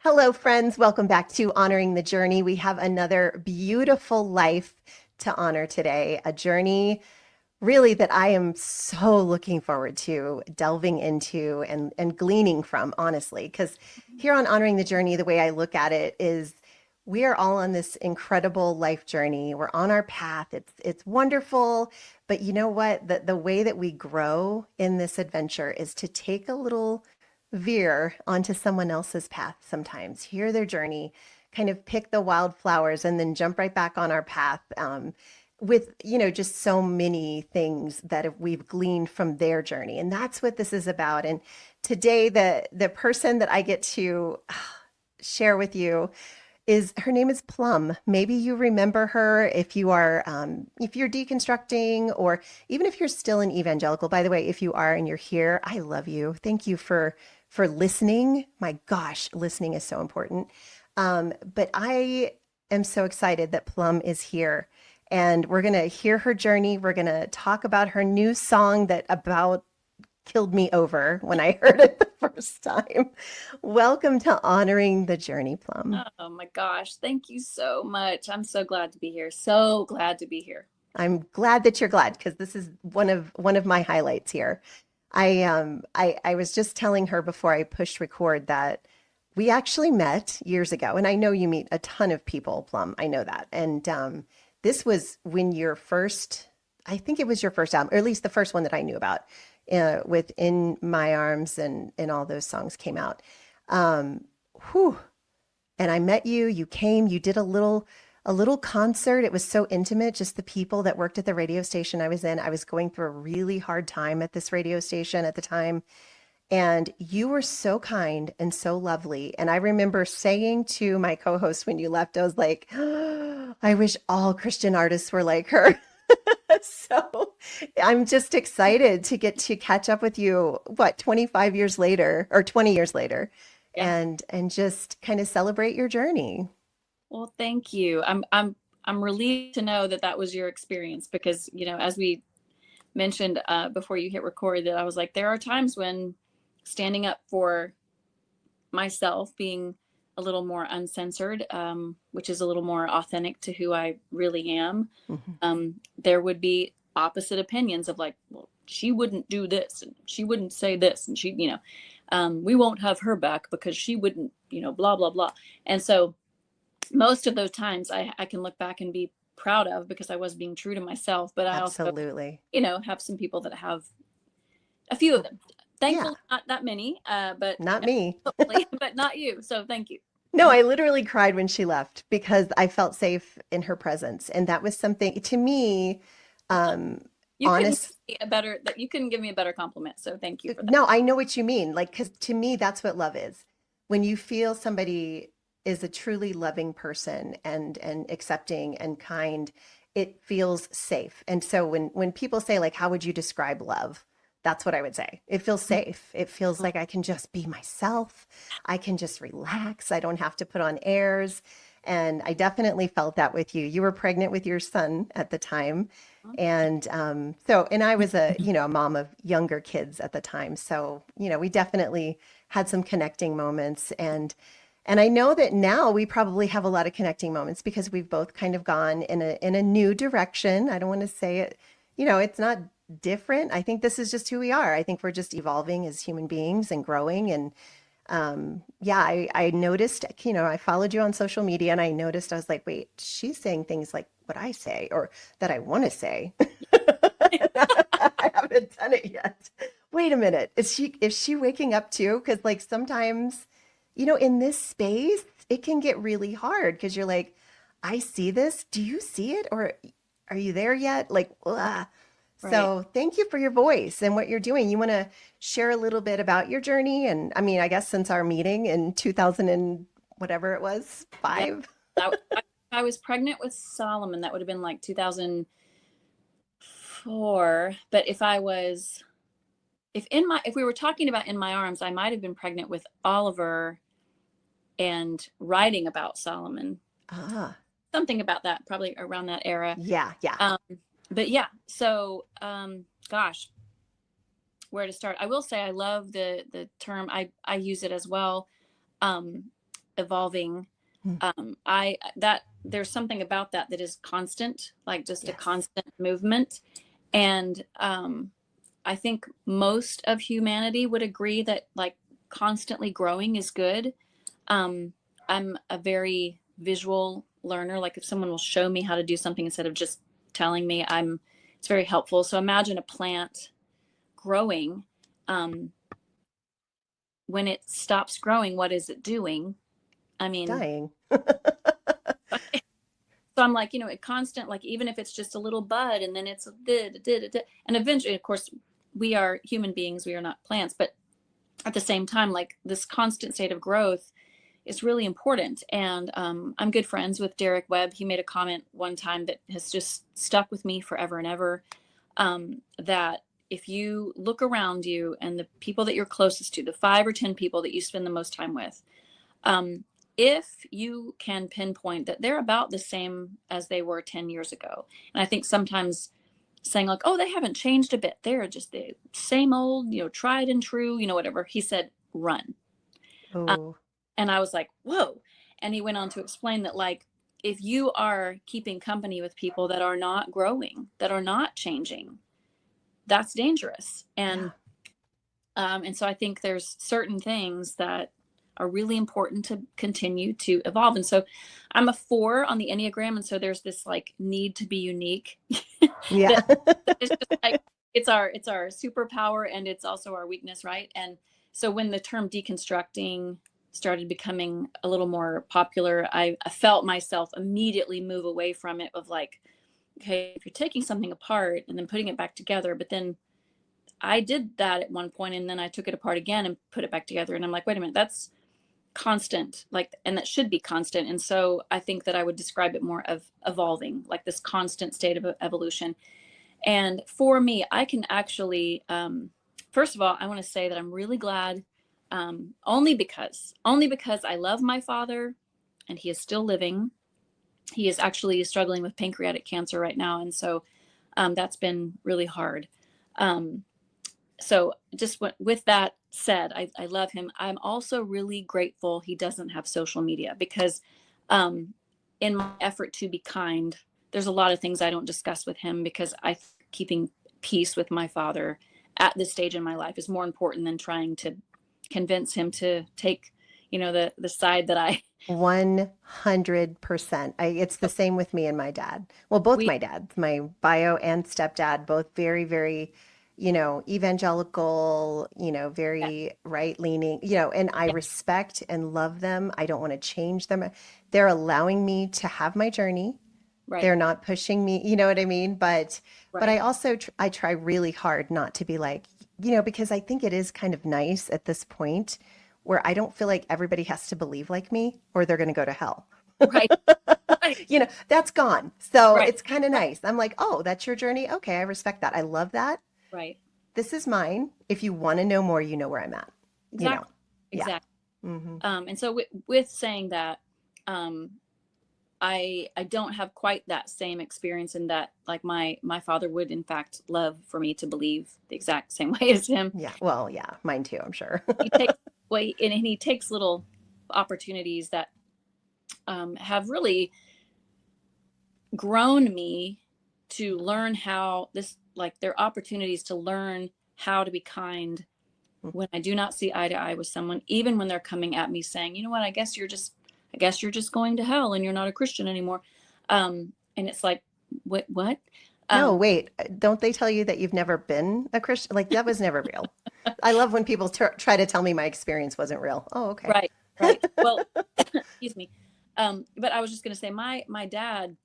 Hello, friends. Welcome back to Honoring the Journey. We have another beautiful life to honor today, a journey really that I am so looking forward to delving into and gleaning from, honestly, because here on Honoring the Journey, the way I look at it is we are all on this incredible life journey. We're on our path. It's wonderful, but you know what? The way that we grow in this adventure is to take a little veer onto someone else's path sometimes, hear their journey, kind of pick the wildflowers, and then jump right back on our path. With just so many things that we've gleaned from their journey, and that's what this is about. And today the person that I get to share with you is her name is Plum. Maybe you remember her if you are if you're deconstructing, or even if you're still an evangelical. By the way, if you are and you're here, I love you. Thank you for listening. My gosh, listening is so important. But I am so excited that Plum is here, and we're going to hear her journey. We're going to talk about her new song that about killed me over when I heard it the first time. Welcome to Honoring the Journey, Plum. Oh my gosh, thank you so much. I'm so glad to be here. So glad to be here. I'm glad that you're glad, because this is one of my highlights here. I was just telling her before I pushed record that we actually met years ago, and I know you meet a ton of people, Plum. I know that. And this was when your first, I think it was your first album, or at least the first one that I knew about, with "In My Arms" and all those songs came out. Um, whew. And I met you. You came. You did a little concert. It was so intimate, just the people that worked at the radio station I was in. I was going through a really hard time at this radio station at the time. And you were so kind and so lovely. And I remember saying to my co-host when you left, I was like, I wish all Christian artists were like her. So I'm just excited to get to catch up with you, what, 25 years later or 20 years later, Yeah. and just kind of celebrate your journey. Well, thank you. I'm relieved to know that that was your experience because, as we mentioned before you hit record, that I was like, there are times when standing up for myself, being a little more uncensored, which is a little more authentic to who I really am, Mhm. there would be opposite opinions of like, well, she wouldn't do this and she wouldn't say this and we won't have her back because she wouldn't, blah, blah, blah. And so most of those times I can look back and be proud of because I was being true to myself. But I also, Absolutely. have some people that have a few of them. Yeah, Thankfully, not that many, but not me. hopefully, but not you. So thank you. No, I literally cried when she left because I felt safe in her presence. And that was something to me, um, You couldn't honest. give me a better that you couldn't give me a better compliment. So thank you for that. No, I know what you mean. Like, because to me, that's what love is. When you feel somebody is a truly loving person and accepting and kind, it feels safe. And so when people say like, how would you describe love? That's what I would say. It feels safe. It feels like I can just be myself. I can just relax. I don't have to put on airs. And I definitely felt that with you. You were pregnant with your son at the time. And and I was a mom of younger kids at the time. So, we definitely had some connecting moments. And I know that now we probably have a lot of connecting moments because we've both kind of gone in a new direction. I don't want to say it, it's not different. I think this is just who we are. I think we're just evolving as human beings and growing. And yeah, I noticed, I followed you on social media, and I noticed, I was like, wait, she's saying things like what I say or that I want to say. I haven't done it yet. Wait a minute. Is she waking up too? Because like sometimes, in this space, it can get really hard because you're like, I see this. Do you see it? Or are you there yet? Like, ugh. Right. So thank you for your voice and what you're doing. You want to share a little bit about your journey? And I mean, I guess since our meeting in 2000 and whatever it was, Yeah. 5. I was pregnant with Solomon. That would have been like 2004. But if we were talking about In My Arms, I might have been pregnant with Oliver and writing about Solomon. Ah, Something about that, probably around that era. yeah, yeah. Um, but yeah, so gosh, where to start? I will say I love the term. I use it as well. Um, evolving. Hmm. I that there's something about that that is constant, like just a Yes. constant movement. And I think most of humanity would agree that like constantly growing is good. Um, I'm a very visual learner. Like if someone will show me how to do something instead of just telling me, it's very helpful. So imagine a plant growing. Um, when it stops growing, what is it doing? I mean, Dying. so I'm like, a constant, like, even if it's just a little bud and then it's a did, and eventually, of course, we are human beings, we are not plants, but at the same time, like this constant state of growth is really important. And I'm good friends with Derek Webb. He made a comment one time that has just stuck with me forever and ever. That if you look around you and the people that you're closest to, the 5 or 10 people that you spend the most time with, um, if you can pinpoint that they're about the same as they were 10 years ago. And I think sometimes saying like, oh, they haven't changed a bit. They're just the same old, tried and true, whatever. He said, run. Um, Oh, and I was like, whoa. And he went on to explain that, like, if you are keeping company with people that are not growing, that are not changing, that's dangerous. yeah. And so I think there's certain things that are really important to continue to evolve. And so I'm a 4 on the Enneagram. And so there's this like need to be unique Yeah. that it's just like, it's our superpower and it's also our weakness. Right. And so when the term deconstructing started becoming a little more popular, I felt myself immediately move away from it of like, okay, if you're taking something apart and then putting it back together, but then I did that at one point and then I took it apart again and put it back together. And I'm like, wait a minute, that's constant, like, and that should be constant. And so I think that I would describe it more of evolving, like this constant state of evolution. And for me, I can actually, first of all, I want to say that I'm really glad, only because I love my father and he is still living. He is actually struggling with pancreatic cancer right now. And so that's been really hard. Um, so just with that said, I love him. I'm also really grateful he doesn't have social media because um, in my effort to be kind, there's a lot of things I don't discuss with him because keeping peace with my father at this stage in my life is more important than trying to convince him to take, the side that I 100%. It's the same with me and my dad. Well, both we my dads, my bio and stepdad, both very, very, evangelical, yeah, very right leaning, and I yeah, respect and love them. I don't want to change them. They're allowing me to have my journey. right, They're not pushing me, you know what I mean? But right, I also I try really hard not to be like, because I think it is kind of nice at this point where I don't feel like everybody has to believe like me or they're going to go to hell. right, right, That's gone. So right, it's kind of nice. I'm like, "Oh, that's your journey. Okay, I respect that. I love that. right. This is mine. If you want to know more, you know where I'm at." You know. Exactly, Yeah. exactly. Hmm. And so with saying that, um, I don't have quite that same experience in that like my father would in fact love for me to believe the exact same way as him. Yeah. Well, yeah, mine too, I'm sure. He takes way and he takes little opportunities that have really grown me to learn how this like there are opportunities to learn how to be kind when I do not see eye to eye with someone, even when they're coming at me saying, you know what, I guess you're just going to hell and you're not a Christian anymore. And it's like, what? No, Um, wait. Don't they tell you that you've never been a Christian? Like that was never real. I love when people try to tell me my experience wasn't real. Oh, okay. right, right. Well, excuse me. But I was just going to say, my dad,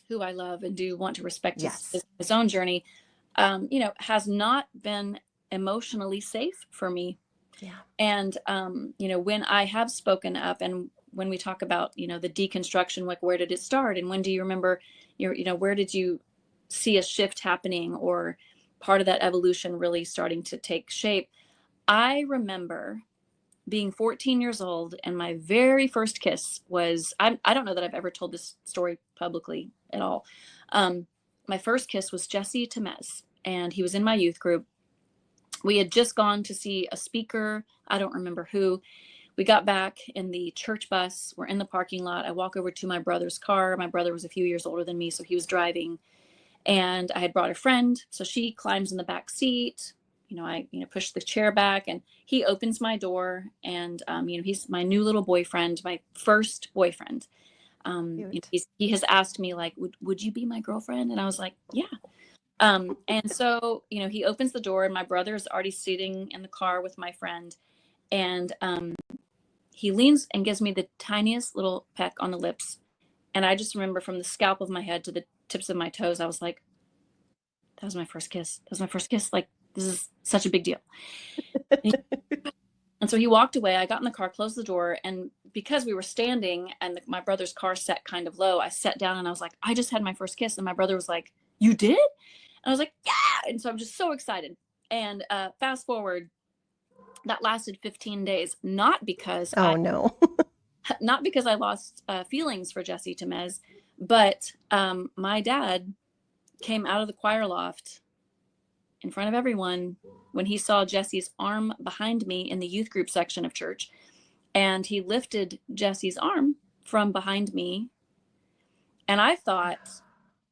who I love and do want to respect his Yes. his, his own journey, has not been emotionally safe for me. Yeah. And when I have spoken up and when we talk about, the deconstruction, like where did it start and when do you remember where did you see a shift happening or part of that evolution really starting to take shape? I remember being 14 years old and my very first kiss was I don't know that I've ever told this story publicly at all. Um, my first kiss was Jesse Temez, and he was in my youth group. We had just gone to see a speaker. I don't remember who. we got back in the church bus. We're in the parking lot. I walk over to my brother's car. My brother was a few years older than me, so he was driving. And I had brought a friend, so she climbs in the back seat. I push the chair back, and he opens my door, and he's my new little boyfriend, my first boyfriend. Cute. He has asked me, like, would you be my girlfriend? And I was like, yeah. And so he opens the door, and my brother is already sitting in the car with my friend, and he leans and gives me the tiniest little peck on the lips. And I just remember, from the scalp of my head to the tips of my toes, I was like, that was my first kiss. That was my first kiss. Like, this is such a big deal. And so he walked away. I got in the car, closed the door. And because we were standing and my brother's car sat kind of low, I sat down and I was like, I just had my first kiss. And my brother was like, you did? And I was like, yeah. And so I'm just so excited. And fast forward, that lasted 15 days, not because Oh no. I lost feelings for Jesse Temez, but my dad came out of the choir loft in front of everyone when he saw Jesse's arm behind me in the youth group section of church. And he lifted Jesse's arm from behind me. And I thought,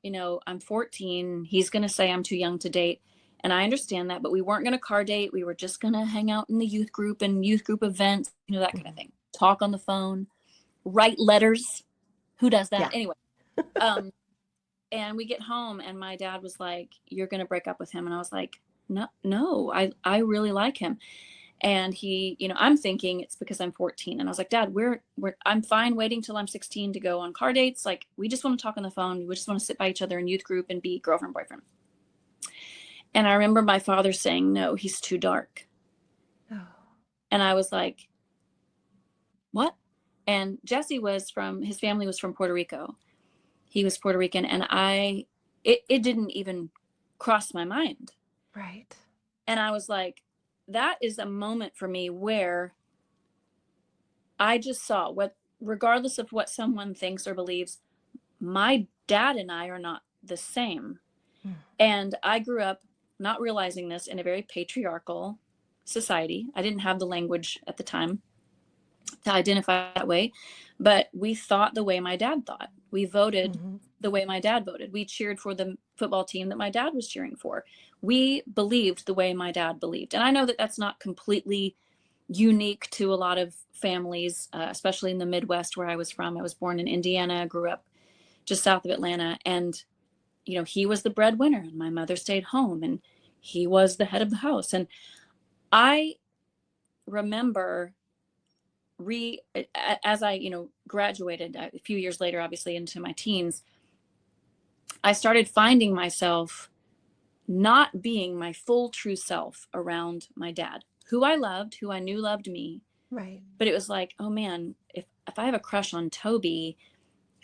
I'm 14. He's going to say I'm too young to date. And I understand that, but we weren't going to car date. We were just going to hang out in the youth group and youth group events, that kind of thing. Talk on the phone, write letters. Who does that? Yeah. Anyway. And we get home, and my dad was like, you're going to break up with him. And I was like, no, I really like him. And he, I'm thinking it's because I'm 14. And I was like, Dad, I'm fine waiting till I'm 16 to go on car dates. Like, we just want to talk on the phone. We just want to sit by each other in youth group and be girlfriend, boyfriend. And I remember my father saying, no, he's too dark. Oh. And I was like, what? And Jesse his family was from Puerto Rico. He was Puerto Rican, and it didn't even cross my mind. Right. And I was like, that is a moment for me where I just saw regardless of what someone thinks or believes, my dad and I are not the same. And I grew up not realizing this in a very patriarchal society. I didn't have the language at the time to identify that way, but we thought the way my dad thought. We voted the way my dad voted. We cheered for the football team that my dad was cheering for. We believed the way my dad believed. And I know that that's not completely unique to a lot of families, especially in the Midwest where I was from. I was born in Indiana, grew up just south of Atlanta. And, he was the breadwinner, and my mother stayed home, and he was the head of the house. And I remember as I, graduated a few years later, obviously into my teens, I started finding myself not being my full true self around my dad, who I loved, who I knew loved me. Right. But it was like, oh man, if I have a crush on Toby,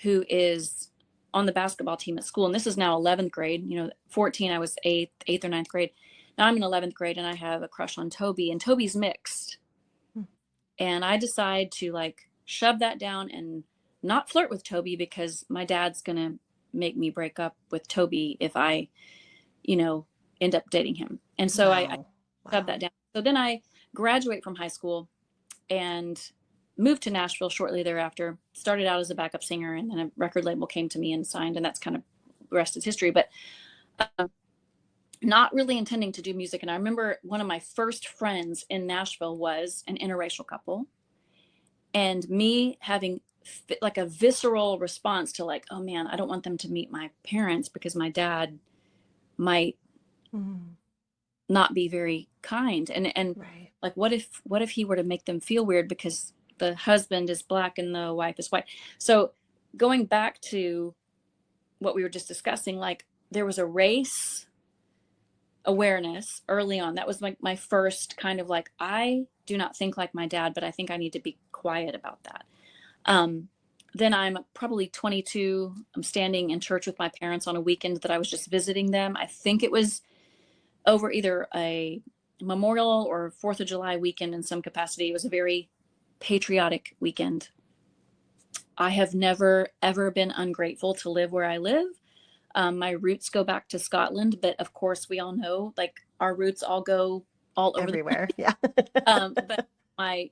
who is on the basketball team at school, and this is now 11th grade, 14, I was eighth or ninth grade. Now I'm in 11th grade, and I have a crush on Toby, and Toby's mixed. And I decide to shove that down and not flirt with Toby, because my dad's going to make me break up with Toby if I, end up dating him. And so I shoved that down. So then I graduate from high school and moved to Nashville shortly thereafter, started out as a backup singer, and then a record label came to me and signed, and that's kind of the rest is history. But not really intending to do music. And I remember one of my first friends in Nashville was an interracial couple, and me having a visceral response to oh man, I don't want them to meet my parents because my dad might not be very kind. And right. What if he were to make them feel weird because the husband is Black and the wife is white? So going back to what we were just discussing, there was a race awareness early on. That was my first kind of I do not think like my dad, but I think I need to be quiet about that. Then I'm probably 22. I'm standing in church with my parents on a weekend that I was just visiting them. I think it was over either a Memorial or 4th of July weekend in some capacity. It was a very patriotic weekend. I have never, ever been ungrateful to live where I live. My roots go back to Scotland, but of course we all know our roots all go all over everywhere. Yeah. But my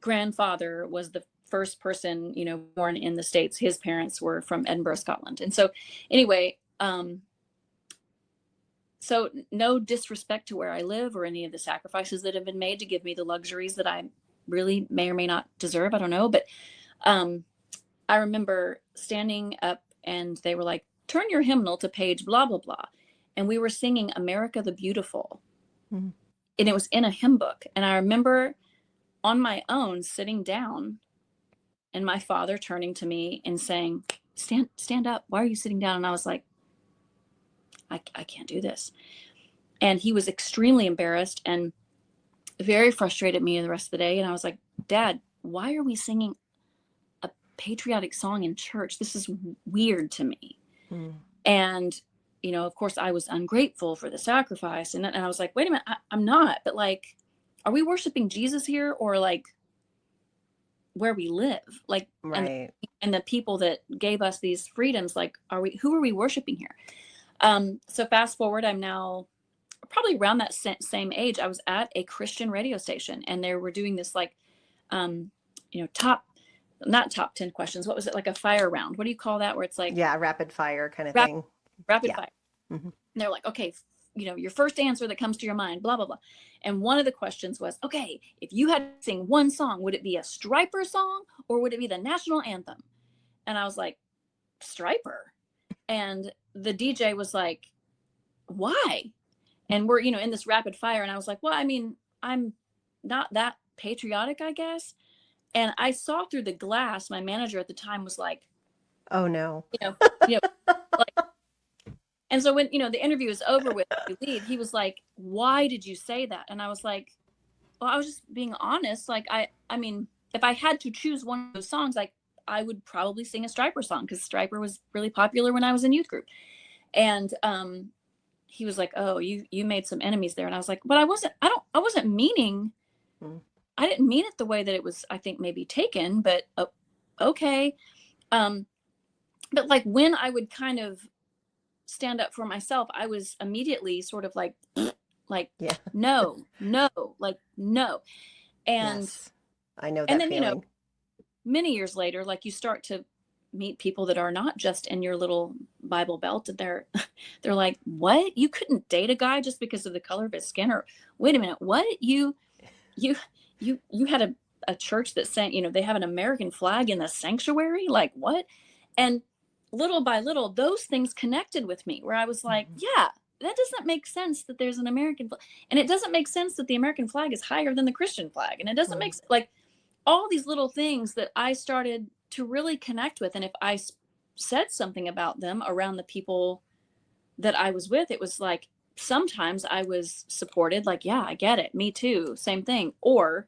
grandfather was the first person, born in the States. His parents were from Edinburgh, Scotland. And so anyway, so no disrespect to where I live or any of the sacrifices that have been made to give me the luxuries that I really may or may not deserve. I don't know. But I remember standing up and they were like, turn your hymnal to page blah, blah, blah. And we were singing America the Beautiful. Mm-hmm. And it was in a hymn book. And I remember on my own sitting down and my father turning to me and saying, stand up. Why are you sitting down? And I was like, I can't do this. And he was extremely embarrassed and very frustrated at me the rest of the day. And I was like, Dad, why are we singing a patriotic song in church? This is weird to me. Mm. And, of course, I was ungrateful for the sacrifice. And I was like, wait a minute, I'm not. But like, are we worshiping Jesus here or like where we live? Like, right. And the people that gave us these freedoms, like, who are we worshiping here? So fast forward, I'm now probably around that same age. I was at a Christian radio station and they were doing this like, not top 10 questions. What was it? Like a fire round. What do you call that? Where it's like, rapid fire kind of thing. Rapid fire. Mm-hmm. And they're like, okay, your first answer that comes to your mind, blah, blah, blah. And one of the questions was, okay, if you had to sing one song, would it be a Striper song or would it be the national anthem? And I was like, Striper. And the DJ was like, why? And we're, in this rapid fire. And I was like, well, I mean, I'm not that patriotic, I guess. And I saw through the glass, my manager at the time was like, oh no, like, and so when, the interview is over with, we leave, he was like, why did you say that? And I was like, well, I was just being honest. Like, I mean, if I had to choose one of those songs, like I would probably sing a Striper song because Striper was really popular when I was in youth group. And, he was like, oh, you made some enemies there. And I was like, but I wasn't meaning, I didn't mean it the way that it was, I think maybe taken, but okay. But like when I would kind of stand up for myself, I was immediately sort of like, no, like, no. And yes, I know that and then, feeling. Many years later, like you start to meet people that are not just in your little Bible belt and they're like, what? You couldn't date a guy just because of the color of his skin? Or wait a minute, what? You had a church that sang, they have an American flag in the sanctuary? Like what? And little by little, those things connected with me where I was like, yeah, that doesn't make sense that there's an American flag. And it doesn't make sense that the American flag is higher than the Christian flag. And it doesn't make sense. Like all these little things that I started to really connect with. And if I said something about them around the people that I was with, it was like, sometimes I was supported, like, yeah, I get it. Me too. Same thing. Or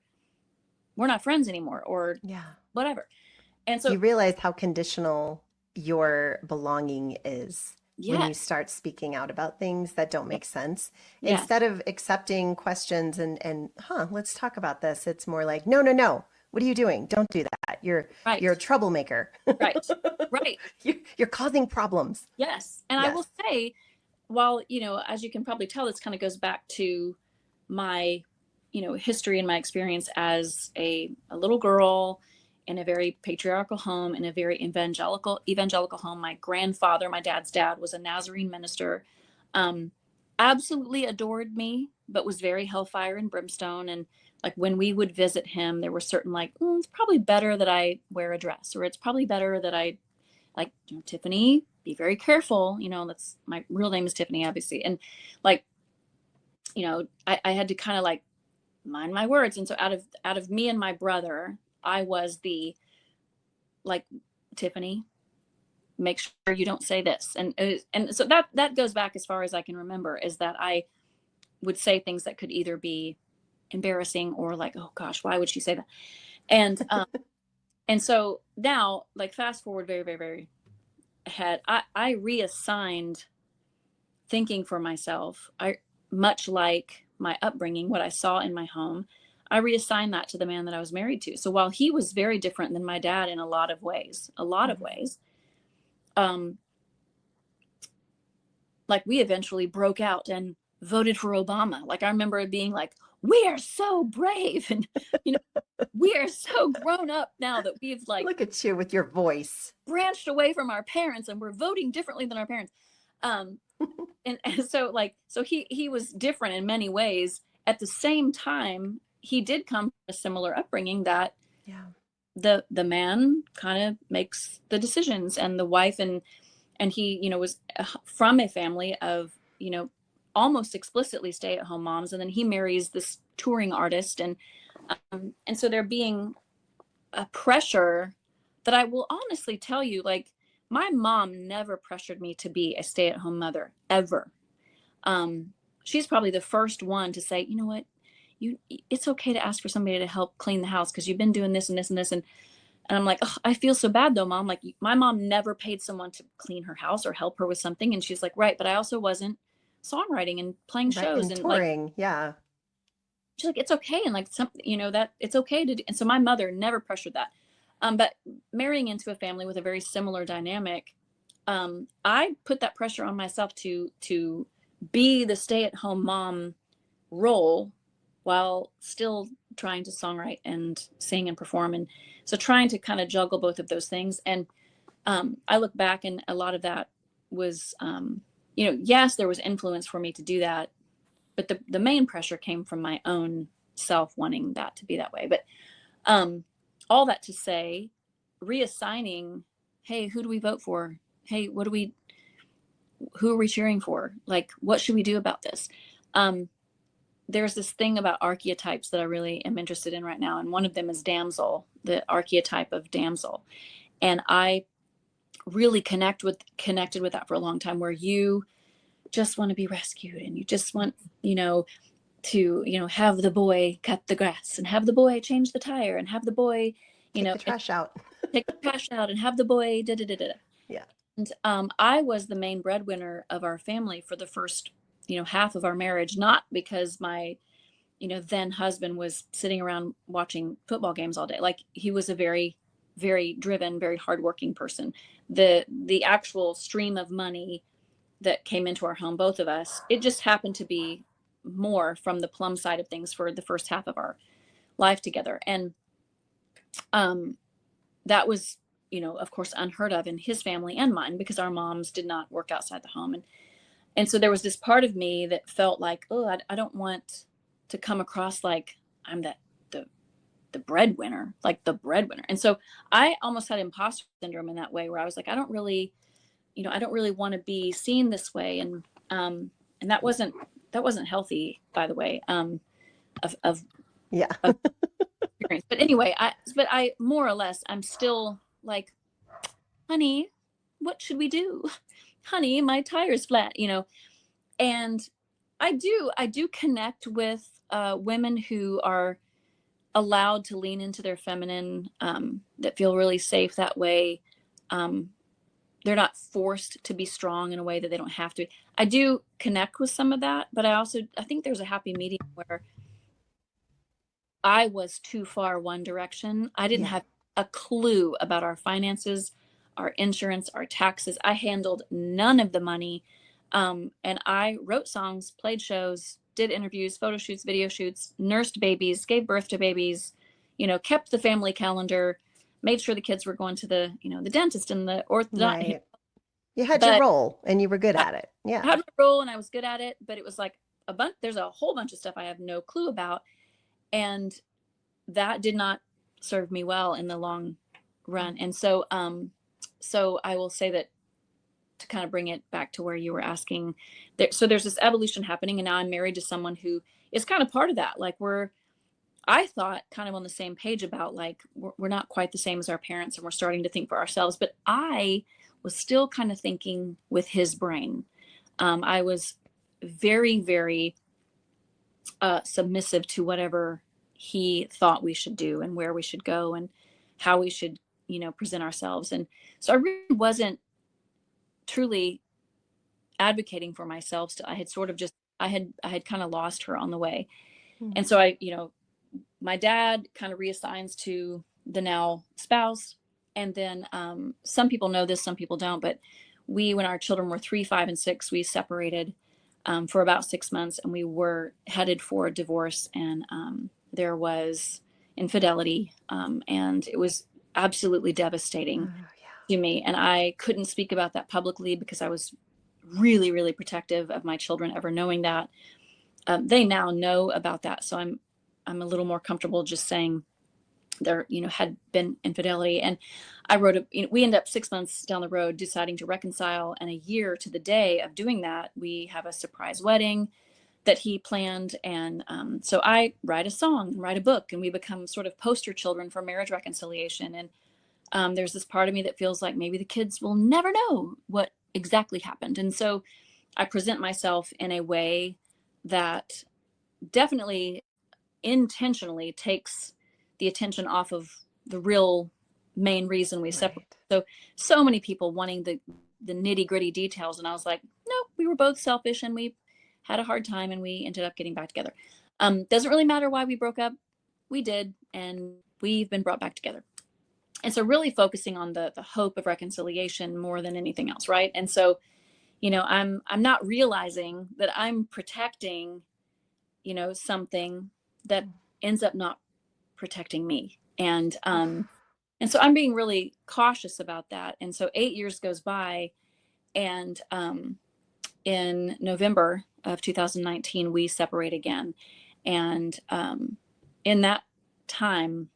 we're not friends anymore or whatever. And so you realize how conditional your belonging is when you start speaking out about things that don't make sense. Instead of accepting questions and let's talk about this. It's more like, no. What are you doing? Don't do that. You're a troublemaker. Right. You're causing problems. Yes. And I will say, while, as you can probably tell, this kind of goes back to my, history and my experience as a little girl in a very patriarchal home, in a very evangelical home. My grandfather, my dad's dad, was a Nazarene minister, absolutely adored me, but was very hellfire and brimstone. And like when we would visit him, there were certain like, it's probably better that I wear a dress, or it's probably better that I like, Tiffany, be very careful. That's my real name is Tiffany, obviously. And like, I had to kind of like mind my words. And so out of me and my brother, I was the like, Tiffany, make sure you don't say this. And so that goes back as far as I can remember, is that I would say things that could either be embarrassing or like, oh gosh, why would she say that? And and so now, like fast forward very, very, very ahead, I reassigned thinking for myself. Much like my upbringing, what I saw in my home, I reassigned that to the man that I was married to. So while he was very different than my dad in a lot of ways, like we eventually broke out and voted for Obama. Like I remember it being like, we are so brave, and are so grown up now that we've like Look at you with your voice. branched away from our parents and we're voting differently than our parents. Um, and so like, so he was different in many ways. At the same time, he did come from a similar upbringing that Yeah. the man kind of makes the decisions, and the wife, and he, you know, was from a family of, you know, almost explicitly stay-at-home moms, and then he marries this touring artist, and so there being a pressure that I will honestly tell you, like, my mom never pressured me to be a stay-at-home mother ever. She's probably the first one to say, you know what, it's okay to ask for somebody to help clean the house because you've been doing this and this and this. And I'm like, oh, I feel so bad though, Mom. Like, my mom never paid someone to clean her house or help her with something. And she's like, right, but I also wasn't songwriting and playing Right. shows And and like, touring. Yeah. she's like, it's okay. And like, some, you know, that it's okay to do. And so my mother never pressured that. But marrying into a family with a very similar dynamic, I put that pressure on myself to be the stay-at-home mom role while still trying to songwrite and sing and perform. And so trying to kind of juggle both of those things. And I look back, and a lot of that was, you know, yes, there was influence for me to do that, but the main pressure came from my own self wanting that to be that way. But all that to say, reassigning, hey, who do we vote for? Hey, who are we cheering for? Like, what should we do about this? There's this thing about archetypes that I really am interested in right now. And one of them is damsel, the archetype of damsel. And I really connected with that for a long time, where you just want to be rescued, and you just want, you know, to, you know, have the boy cut the grass, and have the boy change the tire, and have the boy, you Take know, the trash out. take the trash out, and have the boy da da da da. Yeah. And I was the main breadwinner of our family for the first, you know, half of our marriage, not because my, you know, then husband was sitting around watching football games all day. Like, he was a very, very driven, very hardworking person. The actual stream of money that came into our home, both of us, it just happened to be more from the Plumb side of things for the first half of our life together. And that was, you know, of course, unheard of in his family and mine, because our moms did not work outside the home. And so there was this part of me that felt like, oh, I don't want to come across like I'm the breadwinner, like the breadwinner. And so I almost had imposter syndrome in that way, where I was like, I don't really, you know, I don't really want to be seen this way. And that wasn't healthy, by the way, of Yeah. experience. But anyway, I more or less, I'm still like, honey, what should we do? Honey, my tire's flat, you know. And I do connect with women who are allowed to lean into their feminine, that feel really safe that way. Um, they're not forced to be strong in a way that they don't have to. I do connect with some of that, but I think there's a happy medium where I was too far one direction. I didn't Yeah. have a clue about our finances, our insurance, our taxes. I handled none of the money. And I wrote songs, played shows, did interviews, photo shoots, video shoots, nursed babies, gave birth to babies, you know, kept the family calendar, made sure the kids were going to the, you know, the dentist and the orthodontist. Right. You had your But role and you were good I at it. Yeah. had my role and I was good at it, but it was like there's a whole bunch of stuff I have no clue about. And that did not serve me well in the long run. And so I will say that, to kind of bring it back to where you were asking there, so there's this evolution happening, and now I'm married to someone who is kind of part of that. Like, I thought kind of on the same page about, like, we're not quite the same as our parents, and we're starting to think for ourselves, but I was still kind of thinking with his brain. I was very, very submissive to whatever he thought we should do, and where we should go, and how we should, you know, present ourselves. And so I really wasn't truly advocating for myself. I had sort of just, I had kind of lost her on the way. Mm. And so I, you know, my dad kind of reassigns to the now spouse. And then some people know this, some people don't, but when our children were 3, 5, and 6, we separated for about 6 months, and we were headed for a divorce. And there was infidelity. And it was absolutely devastating Oh, to me. And I couldn't speak about that publicly because I was really, really protective of my children ever knowing that. They now know about that. So I'm a little more comfortable just saying there, had been infidelity. And I wrote we end up 6 months down the road deciding to reconcile. And a year to the day of doing that, we have a surprise wedding that he planned. And so I write a song, write a book, and we become sort of poster children for marriage reconciliation. And there's this part of me that feels like maybe the kids will never know what exactly happened. And so I present myself in a way that definitely intentionally takes the attention off of the real main reason we separated. right. So many people wanting the nitty gritty details. And I was like, no, we were both selfish and we had a hard time and we ended up getting back together. Doesn't really matter why we broke up. We did. And we've been brought back together. And so really focusing on the hope of reconciliation more than anything else. Right. And so, I'm not realizing that I'm protecting, something that ends up not protecting me. And so I'm being really cautious about that. And so 8 years goes by, and in November of 2019, we separate again. And in that time,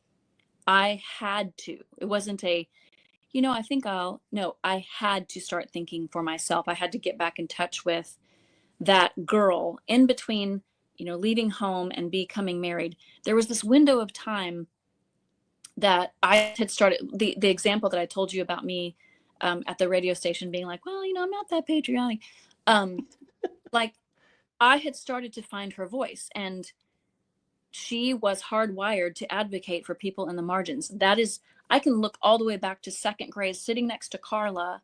I had to. It wasn't I think no, I had to start thinking for myself. I had to get back in touch with that girl in between, leaving home and becoming married. There was this window of time that I had started, the example that I told you about me at the radio station being like, well, I'm not that patriotic. Like I had started to find her voice, and she was hardwired to advocate for people in the margins. That is, I can look all the way back to second grade, sitting next to Carla,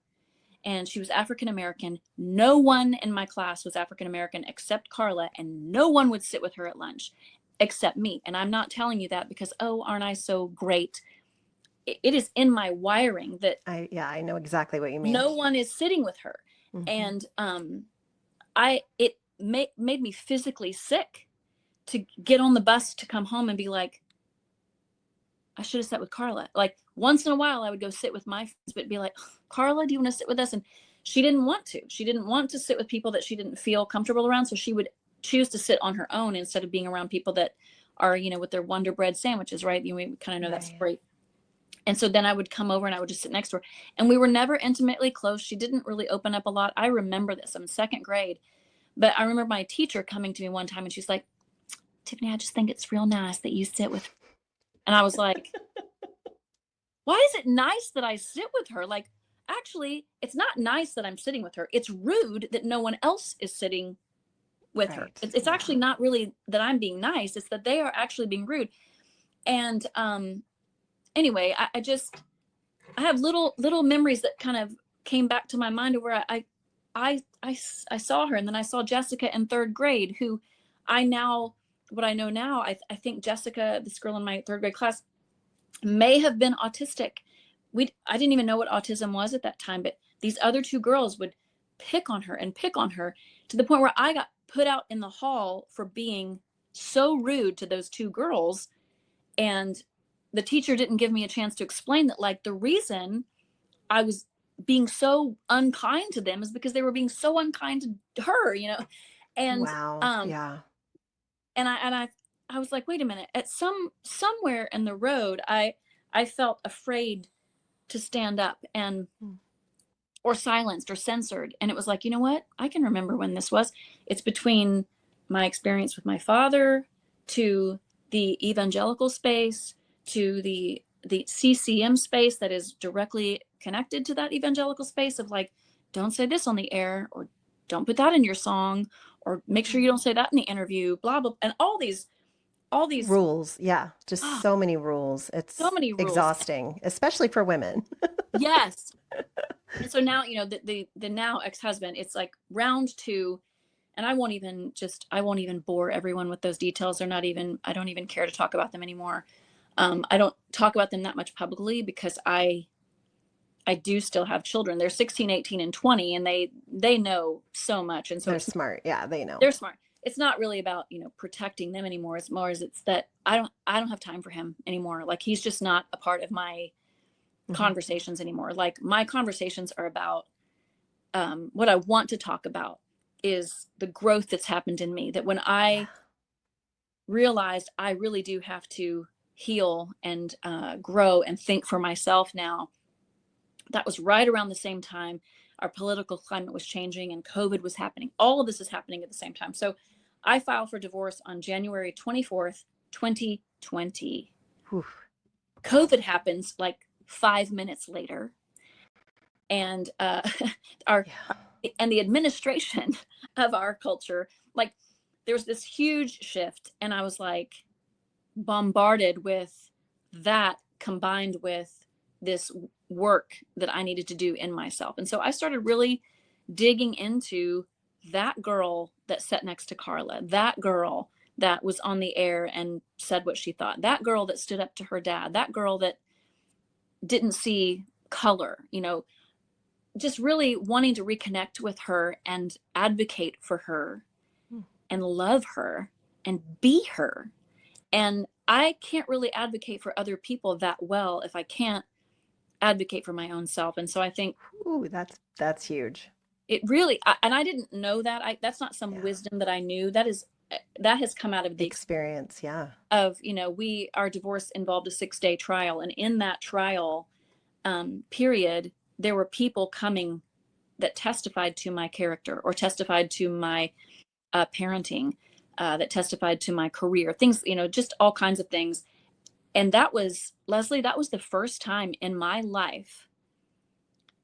and she was African American. No one in my class was African American except Carla, and no one would sit with her at lunch except me. And I'm not telling you that because, oh, aren't I so great? It is in my wiring that I know exactly what you mean. no one is sitting with her. Mm-hmm. And it made me physically sick to get on the bus to come home and be like, I should have sat with Carla. Like once in a while I would go sit with my friends, but be like, Carla, do you want to sit with us? And she didn't want to. She didn't want to sit with people that she didn't feel comfortable around. So she would choose to sit on her own instead of being around people that are, with their Wonder Bread sandwiches, right? We kind of know that story. And so then I would come over and I would just sit next to her. And we were never intimately close. She didn't really open up a lot. I remember this. I'm in second grade. But I remember my teacher coming to me one time and she's like, Tiffany, I just think it's real nice that you sit with her. And I was like, why is it nice that I sit with her? Like, actually, it's not nice that I'm sitting with her. It's rude that no one else is sitting with her. It's actually not really that I'm being nice. It's that they are actually being rude. And anyway, I have little memories that kind of came back to my mind of where I saw her, and then I saw Jessica in third grade, who what I know now, I think Jessica, this girl in my third grade class, may have been autistic. I didn't even know what autism was at that time, but these other two girls would pick on her to the point where I got put out in the hall for being so rude to those two girls. And the teacher didn't give me a chance to explain that, like, the reason I was being so unkind to them is because they were being so unkind to her, and Wow. Yeah. and I was like, wait a minute, at somewhere in the road I felt afraid to stand up and or silenced or censored. And it was like, you know what, I can remember when this was. It's between my experience with my father, to the evangelical space, to the CCM space that is directly connected to that evangelical space of like, don't say this on the air, or don't put that in your song, or make sure you don't say that in the interview, blah blah, and all these Rules. Yeah. Just so many rules. so It's many rules. exhausting, especially for women. Yes. And so now, the now ex-husband, it's like round two, and I won't even bore everyone with those details. I don't even care to talk about them anymore. I don't talk about them that much publicly because I do still have children. They're 16, 18, and 20, and they know so much. And so They're smart. Yeah, they know. they're smart. it's not really about, you know, protecting them anymore. It's more as it's that I don't have time for him anymore. Like he's just not a part of my Mhm. conversations anymore. Like my conversations are about what I want to talk about is the growth that's happened in me. That when Yeah. I realized I really do have to heal and grow and think for myself now, that was right around the same time our political climate was changing and COVID was happening. All of this is happening at the same time. So I filed for divorce on January 24th, 2020. Whew. COVID happens like 5 minutes later. And our Yeah. and the administration of our culture, like there was this huge shift, and I was like bombarded with that combined with this work that I needed to do in myself. And so I started really digging into that girl that sat next to Carla, that girl that was on the air and said what she thought, that girl that stood up to her dad, that girl that didn't see color, you know, just really wanting to reconnect with her and advocate for her Mm. and love her and be her. And I can't really advocate for other people that well if I can't advocate for my own self. And so I think Ooh, that's huge. it really, and I didn't know that. That's not some Yeah. wisdom that I knew. That has come out of the Experience. Yeah. of, you know, our divorce involved a 6-day trial, and in that trial period, there were people coming that testified to my character or testified to my parenting, that testified to my career, things, you know, just all kinds of things. And that was, Leslie, that was the first time in my life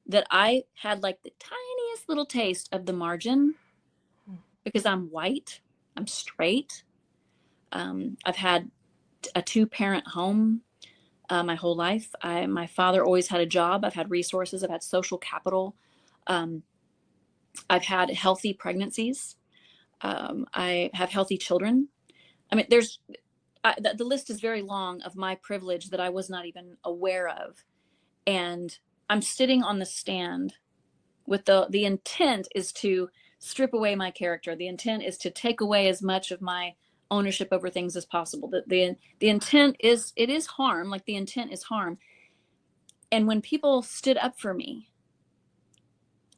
that I had like the tiniest little taste of the margin Mm. because I'm white, I'm straight. I've had a 2-parent home my whole life. My father always had a job. I've had resources. I've had social capital. Um, I've had healthy pregnancies. I have healthy children. I mean, the list is very long of my privilege that I was not even aware of. And I'm sitting on the stand with the intent is to strip away my character. The intent is to take away as much of my ownership over things as possible. The intent is, it is harm, like the intent is harm. And when people stood up for me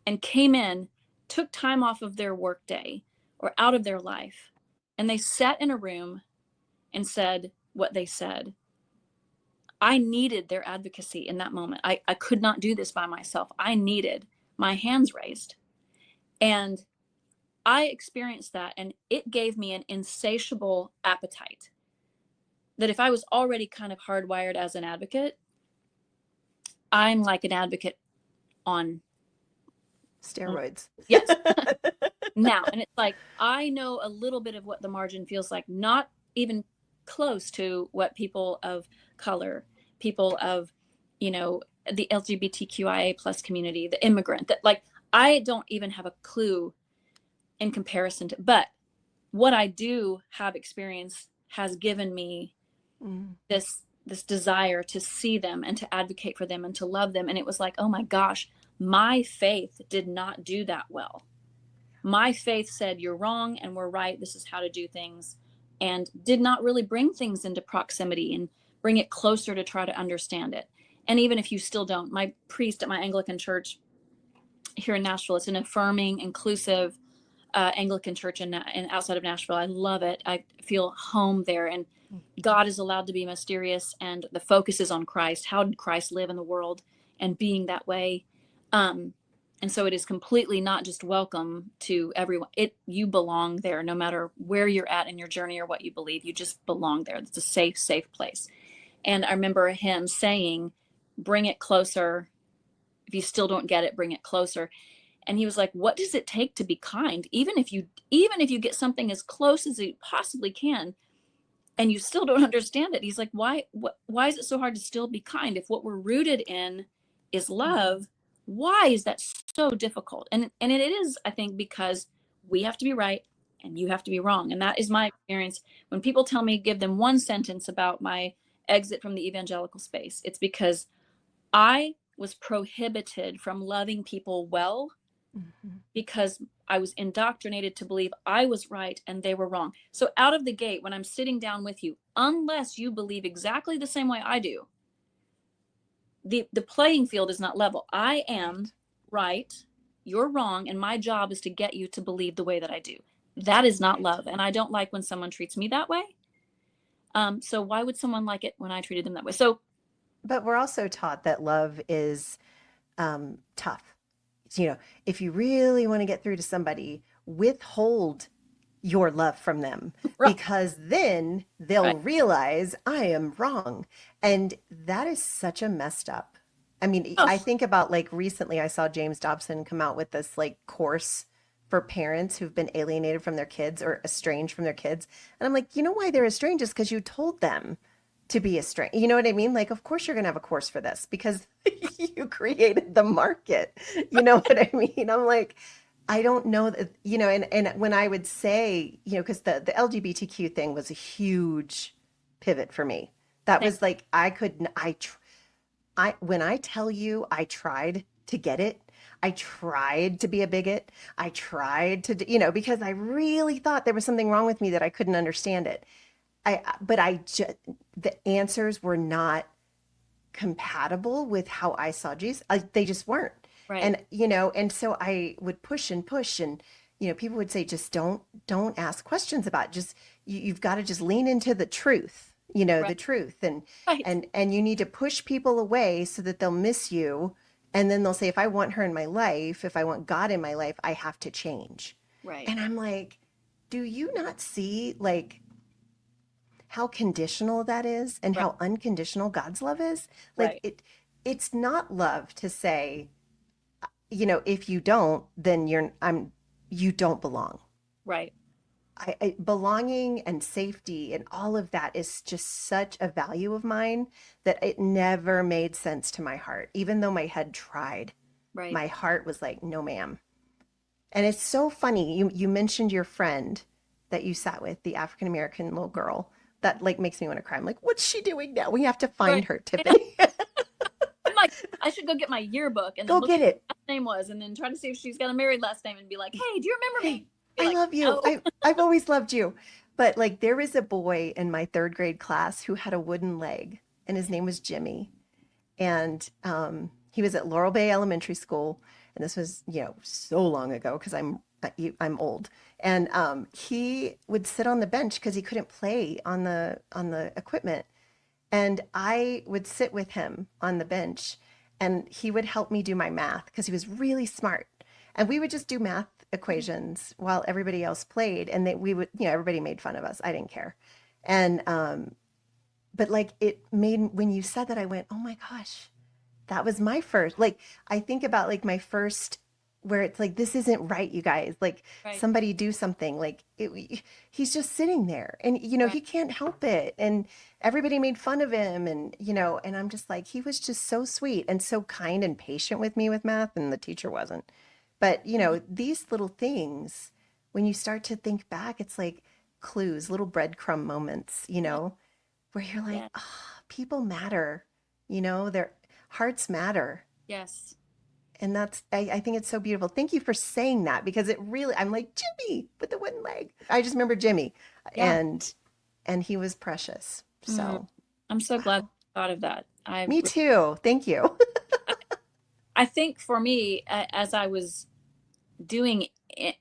and came in, took time off of their workday or out of their life, and they sat in a room and said what they said, I needed their advocacy in that moment. I could not do this by myself. I needed my hands raised. And I experienced that, and it gave me an insatiable appetite that if I was already kind of hardwired as an advocate, I'm like an advocate on, Steroids. yes, now. And it's like, I know a little bit of what the margin feels like, not even close to what people of color, people of, you know, the LGBTQIA plus community, the immigrant, that like, I don't even have a clue in comparison to, but what I do have experience has given me Mm. this desire to see them and to advocate for them and to love them. And it was like, oh my gosh, my faith did not do that well. My faith said, you're wrong and we're right. This is how to do things. And did not really bring things into proximity and bring it closer to try to understand it. And even if you still don't, my priest at my Anglican church here in Nashville, it's an affirming, inclusive Anglican church in outside of Nashville. I love it. I feel home there. And God is allowed to be mysterious, and the focus is on Christ. How did Christ live in the world and being that way? Um, and so it is completely not just welcome to everyone. You belong there, no matter where you're at in your journey or what you believe. You just belong there. It's a safe place. And I remember him saying, "Bring it closer. If you still don't get it, bring it closer." And he was like, "What does it take to be kind? Even if you get something as close as you possibly can, and you still don't understand it." He's like, why is it so hard to still be kind if what we're rooted in is love? Why is that so difficult? And it is, I think, because we have to be right and you have to be wrong. And that is my experience. When people tell me, give them one sentence about my exit from the evangelical space, it's because I was prohibited from loving people well Mhm. because I was indoctrinated to believe I was right and they were wrong. So out of the gate, when I'm sitting down with you, unless you believe exactly the same way I do, the playing field is not level. I am Right. right, you're wrong, and my job is to get you to believe the way that I do. That is not Right. love, and I don't like when someone treats me that way. So why would someone like it when I treated them that way? So But we're also taught that love is tough. You know, if you really want to get through to somebody, withhold your love from them right, because then they'll right, realize I am wrong. And that is such a messed up. I mean, oh, I think about like recently I saw James Dobson come out with this like course for parents who've been alienated from their kids or estranged from their kids. And I'm like, you know why they're estranged is because you told them to be estranged. You know what I mean? Like, of course you're going to have a course for this because you created the market. You know what I mean? I'm like, I don't know that, you know, and when I would say, you know, because the LGBTQ thing was a huge pivot for me. That same, was like, when I tell you I tried to get it, I tried to be a bigot. I tried to, you know, because I really thought there was something wrong with me that I couldn't understand it. But I just, the answers were not compatible with how I saw Jesus. They just weren't. right, And, you know, and so I would push and push and, you know, people would say, just don't ask questions about it. Just, you've got to just lean into the truth, you know, right, the truth. And, right, and you need to push people away so that they'll miss you. And then they'll say, if I want her in my life, if I want God in my life, I have to change. right, And I'm like, do you not see like how conditional that is and right, how unconditional God's love is? Like right, it's not love to say, you know, if you don't, then you don't belong. right. Belonging and safety and all of that is just such a value of mine that it never made sense to my heart. Even though my head tried, Right. my heart was like, no, ma'am. And it's so funny. You mentioned your friend that you sat with, the African American little girl. That like makes me want to cry. I'm like, what's she doing now? We have to find Right. her, I know. Tiffany. I'm like, I should go get my yearbook and then Go look get at it. what her last name was and then try to see if she's got a married last name and be like, hey, do you remember me? Hey, Be I like, love you. no. I've always loved you. But like there was a boy in my third grade class who had a wooden leg, and his name was Jimmy. And he was at Laurel Bay Elementary School, and this was, you know, so long ago because I'm old. And he would sit on the bench because he couldn't play on the equipment. And I would sit with him on the bench and he would help me do my math because he was really smart. And we would just do math equations while everybody else played. And we would, you know, everybody made fun of us. I didn't care. And, but like it made, when you said that, I went, oh my gosh, that was my first. Like, I think about like my first where it's like, this isn't right, you guys. Like, Right. somebody do something. Like, he's just sitting there and, you know, Right. he can't help it. And everybody made fun of him. And, you know, and I'm just like, he was just so sweet and so kind and patient with me with math. And the teacher wasn't. But, you Mhm. know, these little things, when you start to think back, it's like clues, little breadcrumb moments, you Yeah. know, where you're like, Yeah. ah, people matter, you know, their hearts matter. Yes. And I think it's so beautiful. Thank you for saying that because it really, I'm like, Jimmy with the wooden leg. I just remember Jimmy Yeah. and he was precious. Mm. So, I'm so glad wow. you thought of that. Me too. Thank you. I I think for me, as I was doing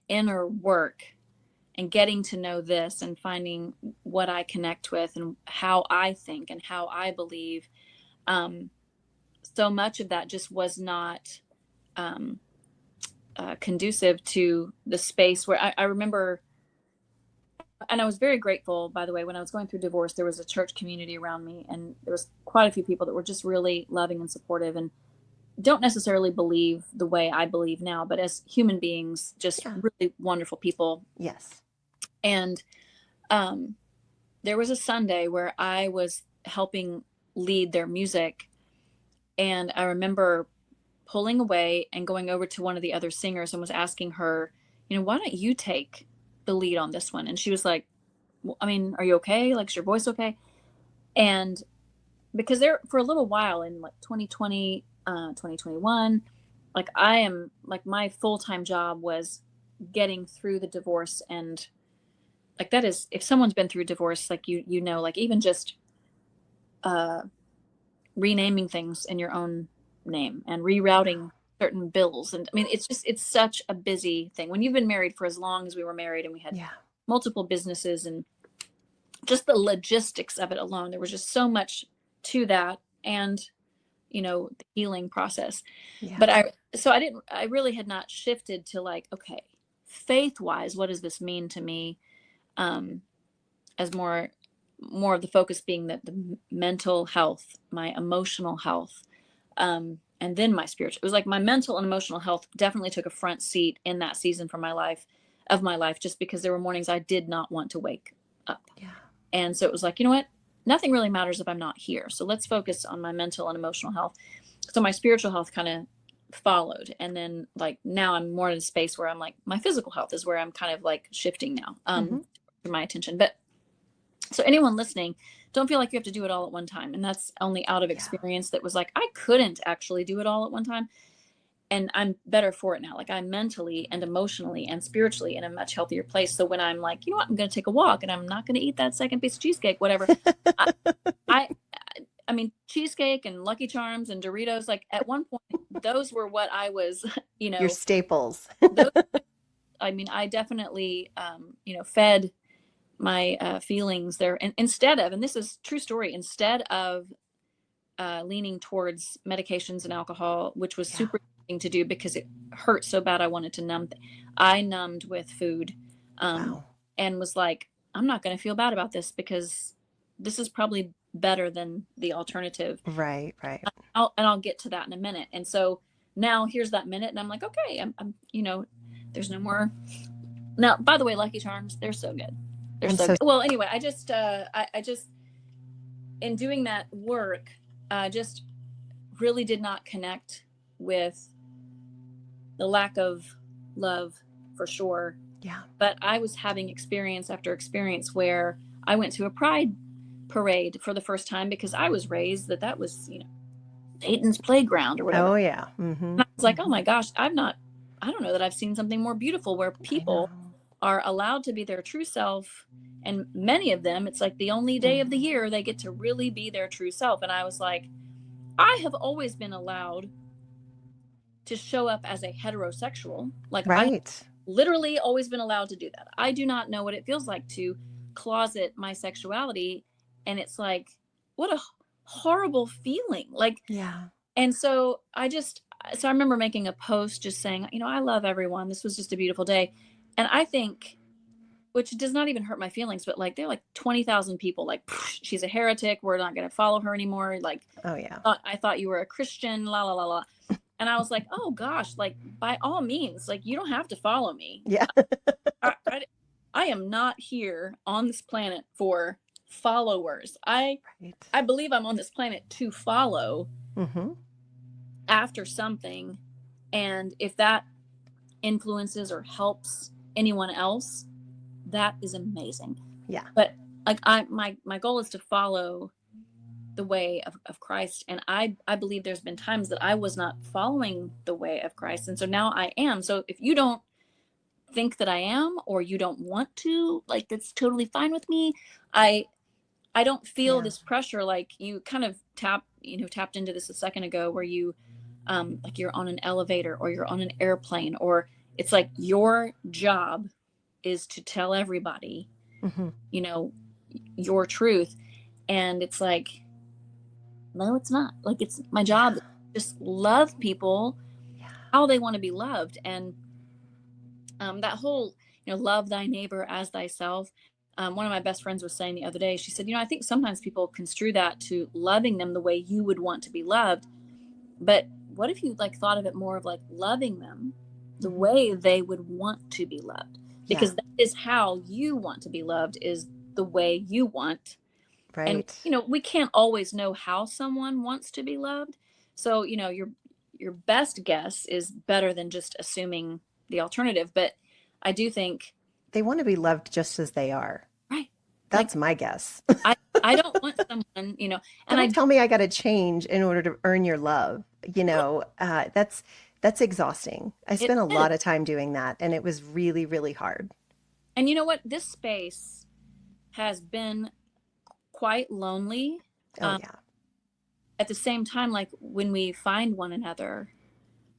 inner work and getting to know this and finding what I connect with and how I think and how I believe, um, so much of that just was not um, conducive to the space where I remember, and I was very grateful, by the way, when I was going through divorce, there was a church community around me, and there was quite a few people that were just really loving and supportive and don't necessarily believe the way I believe now, but as human beings, just Yeah. really wonderful people. Yes. And um, there was a Sunday where I was helping lead their music, and I remember pulling away and going over to one of the other singers and was asking her, why don't you take the lead on this one? And she was like, well, I mean, are you okay? Like, is your voice okay? And because there, for a little while in like 2020, 2021, like I am like my full-time job was getting through the divorce. And like that is, if someone's been through divorce, like you know, like even just uh renaming things in your own name and rerouting certain bills. And I mean, it's just, it's such a busy thing when you've been married for as long as we were married, and we had Yeah. multiple businesses, and just the logistics of it alone. There was just so much to that. And, you know, the healing process. Yeah. But I really had not shifted to like, okay, faith wise, what does this mean to me? Um, as more of the focus being that the mental health, my emotional health, and then my spiritual. It was like my mental and emotional health definitely took a front seat in that season for my life, just because there were mornings I did not want to wake up. Yeah. And so it was like, you know what? Nothing really matters if I'm not here. So let's focus on my mental and emotional health. So my spiritual health kind of followed. And then like now I'm more in a space where I'm like, my physical health is where I'm kind of like shifting now, Mm-hmm. for my attention. But so anyone listening, don't feel like you have to do it all at one time. And that's only out of Yeah. experience that was like, I couldn't actually do it all at one time. And I'm better for it now. Like I'm mentally and emotionally and spiritually in a much healthier place. So when I'm like, you know what, I'm going to take a walk and I'm not going to eat that second piece of cheesecake, whatever. I, I, I mean, cheesecake and Lucky Charms and Doritos, like at one point, those were what I was, you Your know, staples. those, I mean, I definitely, you know, fed my feelings there. And instead of, and this is true story, instead of leaning towards medications and alcohol, which was Yeah. super thing to do because it hurt so bad I wanted to numb. I numbed with food, Wow. and was like, I'm not going to feel bad about this because this is probably better than the alternative. Right. Right. I'll get to that in a minute. And so now here's that minute, and I'm like, okay, I'm you know, there's no more. Now, by the way, Lucky Charms, they're so good. They're I'm so so good. Well, anyway, I just in doing that work, just really did not connect with the lack of love for sure. yeah. But I was having experience after experience where I went to a pride parade for the first time because I was raised that that was, you know, Satan's playground or whatever. Oh yeah. Mm-hmm. And I was like, oh my gosh, I don't know that I've seen something more beautiful where I know. people are allowed to be their true self. And many of them, it's like the only day of the Mm-hmm. year they get to really be their true self. And I was like, I have always been allowed to show up as a heterosexual. Like I Right. literally always been allowed to do that. I do not know what it feels like to closet my sexuality. And it's like, what a horrible feeling. Like, Yeah. and so so I remember making a post just saying, you know, I love everyone. This was just a beautiful day. And I think, which does not even hurt my feelings, but like, there are like 20,000 people like, she's a heretic. We're not going to follow her anymore. Like, Oh yeah. I thought you were a Christian, la, la, la, la. And I was like, oh gosh, like by all means, like you don't have to follow me. Yeah. I, I, I am not here on this planet for followers. Right. I believe I'm on this planet to follow Mm-hmm. after something. And if that influences or helps anyone else, that is amazing. Yeah. But like my goal is to follow the way of Christ. And I believe there's been times that I was not following the way of Christ. And so now I am. So if you don't think that I am, or you don't want to, like, that's totally fine with me. I I don't feel Yeah. this pressure. Like you kind of tapped into this a second ago where you like you're on an elevator or you're on an airplane, or it's like your job is to tell everybody, Mm-hmm. you know, your truth. And it's like, no, it's not. Like it's my Yeah. job to just love people Yeah. how they want to be loved. And that whole, you know, love thy neighbor as thyself. One of my best friends was saying the other day, she said, you know, I think sometimes people construe that to loving them the way you would want to be loved. But what if you like thought of it more of like loving them the Mm-hmm. way they would want to be loved? Yeah. Because that is how you want to be loved, is the way you want. And Right. you know, we can't always know how someone wants to be loved. So, you know, your best guess is better than just assuming the alternative. But I do think, They want to be loved just as they are. right, like That's my guess. I I don't want someone, you know, and I Don't do, tell me I got to change in order to earn your love. That's That's exhausting. I It spent a is. lot of time doing that, and it was really, really hard. And you know what? This space has been quite lonely. Oh, Um, yeah. at the same time, like when we find one another,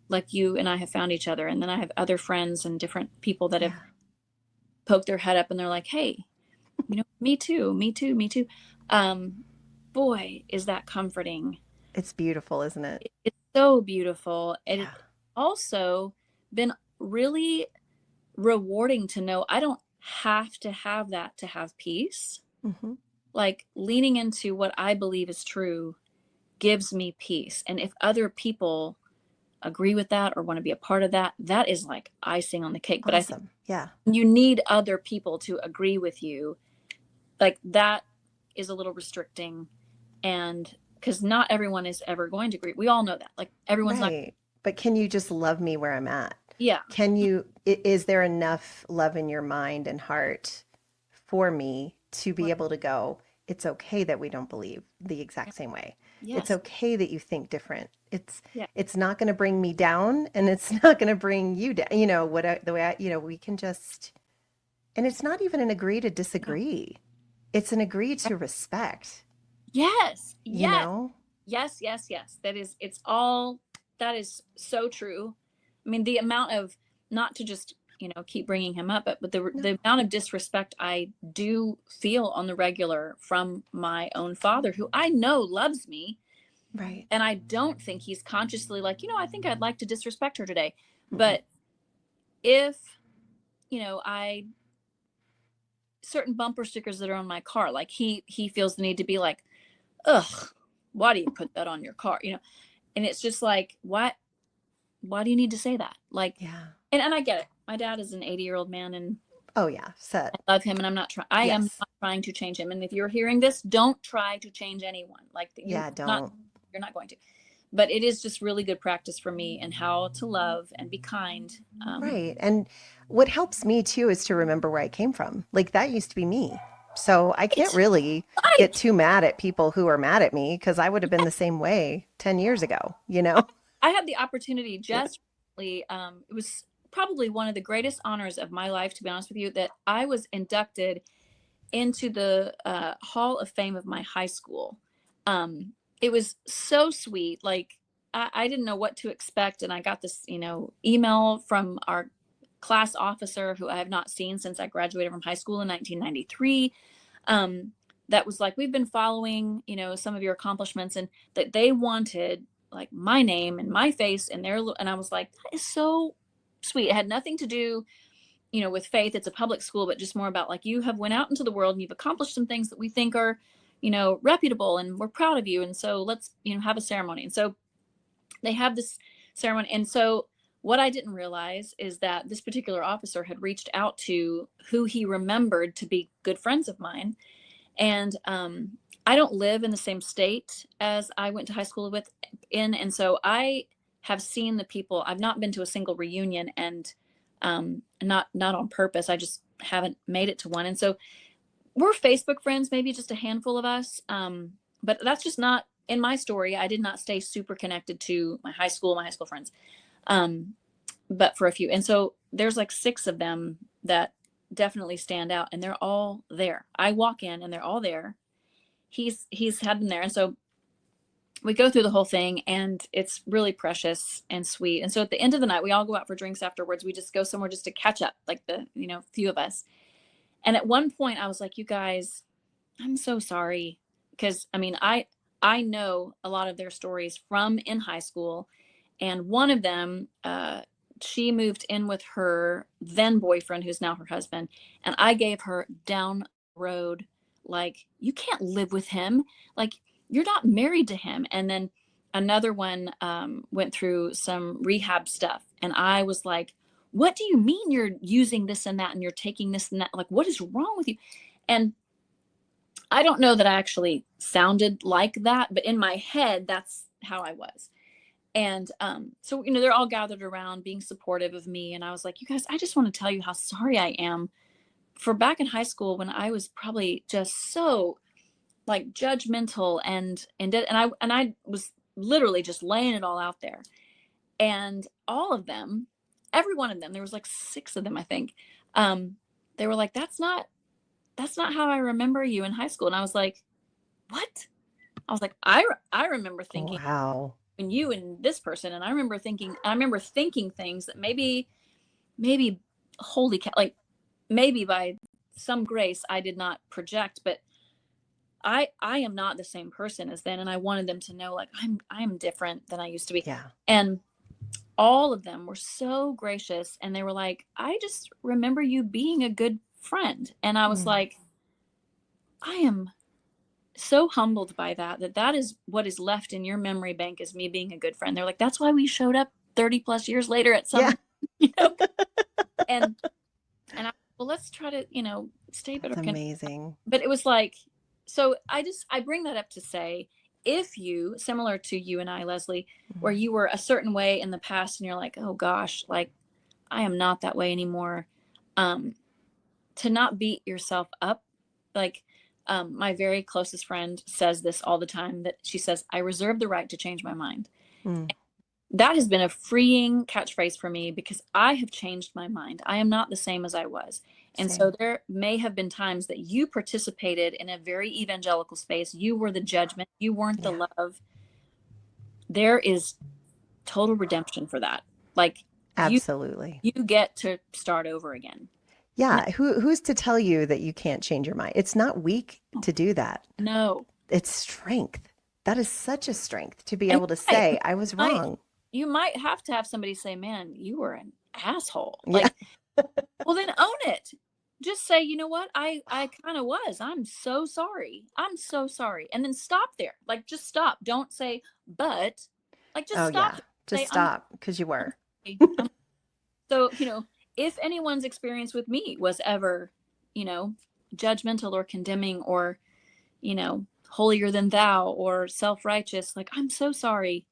like you and I have found each other, and then I have other friends and different people that have Yeah. poked their head up and they're like, hey, me too, me too, me too. Um, Boy, is that comforting. It's beautiful, isn't it? It's so beautiful. And Yeah. it's also been really rewarding to know I don't have to have that to have peace. Hmm. Like leaning into what I believe is true gives me peace. And if other people agree with that or want to be a part of that, that is like icing on the cake. But I think Awesome. Yeah. you need other people to agree with you. Like that is a little restricting. And because not everyone is ever going to agree. We all know that. Like everyone's not. Right. But can you just love me where I'm at? Yeah. Can you, is there enough love in your mind and heart for me to be Right. able to go, it's okay that we don't believe the exact same way. It's Yes. okay that you think different. Yeah. It's not going to bring me down and it's not going to bring you down. The way we can just, and it's not even an agree to No. disagree. It's an agree to respect, Yes. you Yes. know? Yes. Yes. Yes. That is, it's all, that is so true. I mean, the amount of, not to just, keep bringing him up, but No. the amount of disrespect I do feel on the regular from my own father, who I know loves me. Right. And I don't think he's consciously like, I think I'd like to disrespect her today. Mm-mm. But if, I certain bumper stickers that are on my car, like he feels the need to be like, ugh, why do you put that on your car? And it's just like, why do you need to say that? Like, Yeah. and I get it. My dad is an 80-year-old man and Oh, yeah. Set. I love him and I am Yes. not trying to change him. And if you're hearing this, don't try to change anyone. Like Yeah. Don't. you're not going to. But it is just really good practice for me and how to love and be kind. Right. And what helps me too is to remember where I came from. Like that used to be me. So I can't Right, really get right. too mad at people who are mad at me because I would have been the same way 10 years ago, you I, know? I had the opportunity just recently. It was probably one of the greatest honors of my life, to be honest with you, that I was inducted into the Hall of Fame of my high school. It was so sweet. Like I didn't know what to expect, and I got this, email from our class officer, who I have not seen since I graduated from high school in 1993. Um, that was like, we've been following, some of your accomplishments, and that they wanted like my name and my face and and I was like, that is so sweet. It had nothing to do with faith. It's a public school, but just more about like, you have went out into the world and you've accomplished some things that we think are reputable, and we're proud of you, and so let's have a ceremony. And so they have this ceremony. And so what I didn't realize is that this particular officer had reached out to who he remembered to be good friends of mine. And I don't live in the same state as I went to high school and so I have seen the people. I've not been to a single reunion, and not on purpose. I just haven't made it to one. And so we're Facebook friends, maybe just a handful of us. But that's just not in my story. I did not stay super connected to my high school friends, um, but for a few. And so there's like 6 of them that definitely stand out, and they're all there. I walk in and they're all there. He's had them there. And so we go through the whole thing, and it's really precious and sweet. And so at the end of the night, we all go out for drinks afterwards. We just go somewhere just to catch up, like the few of us. And at one point I was like, you guys, I'm so sorry, because I mean, I know a lot of their stories from in high school, and one of them, she moved in with her then boyfriend, who's now her husband, and I gave her down the road, like, you can't live with him, like, you're not married to him. And then another one went through some rehab stuff, and I was like, what do you mean you're using this and that, and you're taking this and that? Like, what is wrong with you? And I don't know that I actually sounded like that, but in my head, that's how I was. And so, they're all gathered around being supportive of me. And I was like, you guys, I just want to tell you how sorry I am for back in high school, when I was probably just so like judgmental and I was literally just laying it all out there. And all of them, every one of them, there was like 6 of them, I think. They were like, that's not how I remember you in high school. And I was like, what? I was like, I remember thinking Wow. when you and this person, and I remember thinking things that maybe holy cow, like maybe by some grace I did not project, but I am not the same person as then. And I wanted them to know, like, I'm different than I used to be. Yeah. And all of them were so gracious, and they were like, I just remember you being a good friend. And I was Mm. like, I am so humbled by that is what is left in your memory bank, is me being a good friend. They're like, that's why we showed up 30 plus years later at Yeah. some, you know, and I, well, let's try to, stay better. That's amazing. But it was like, so I bring that up to say, if you, similar to you and I, Leslie, where Mm. you were a certain way in the past and you're like, oh gosh, like I am not that way anymore. To not beat yourself up. Like, my very closest friend says this all the time, that she says, I reserve the right to change my mind. Mm. That has been a freeing catchphrase for me, because I have changed my mind. I am not the same as I was. And so Same. there may have been times that you participated in a very evangelical space. You were the judgment. You weren't the Yeah. love. There is total redemption for that. Like, you Absolutely. you get to start over again. No, Yeah. Who's to tell you that you can't change your mind? It's not weak to do that. no. It's strength. That is such a strength to be And able to say, I was might wrong. you might have to have somebody say, man, you were an asshole. Yeah. Like, well, then own it. Just say, you know what? I kind of was. I'm so sorry. I'm so sorry. And then stop there. Like, just stop. Don't say, but, like, just Oh, stop yeah. there. Just Say, I'm stop because you I'm were. sorry. So, if anyone's experience with me was ever, you know, judgmental or condemning, or, holier than thou or self-righteous, like, I'm so sorry.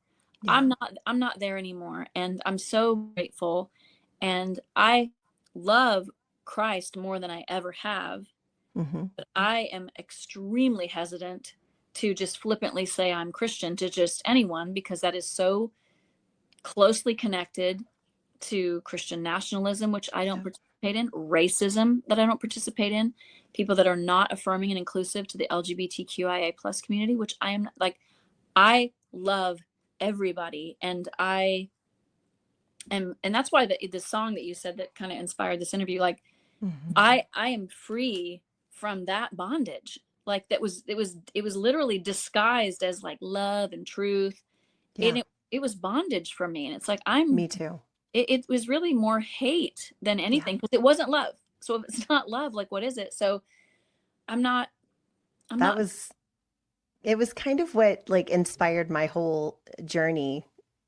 Yeah. I'm not there anymore. And I'm so grateful. And I love Christ more than I ever have. Hmm. But I am extremely hesitant to just flippantly say I'm Christian to just anyone, because that is so closely connected to Christian nationalism, which I don't Yep. participate in, racism that I don't participate in, people that are not affirming and inclusive to the LGBTQIA plus community, which I am like, I love everybody. And and that's why the song that you said that kind of inspired this interview, like, Hmm. I am free from that bondage. Like, it was literally disguised as like love and truth. And Yeah. it was bondage for me. And it's like, Me too. it was really more hate than Yeah. anything, because it wasn't love. So if it's not love, like, what is it? So I'm not, I'm That not, was, it was kind of what like inspired my whole journey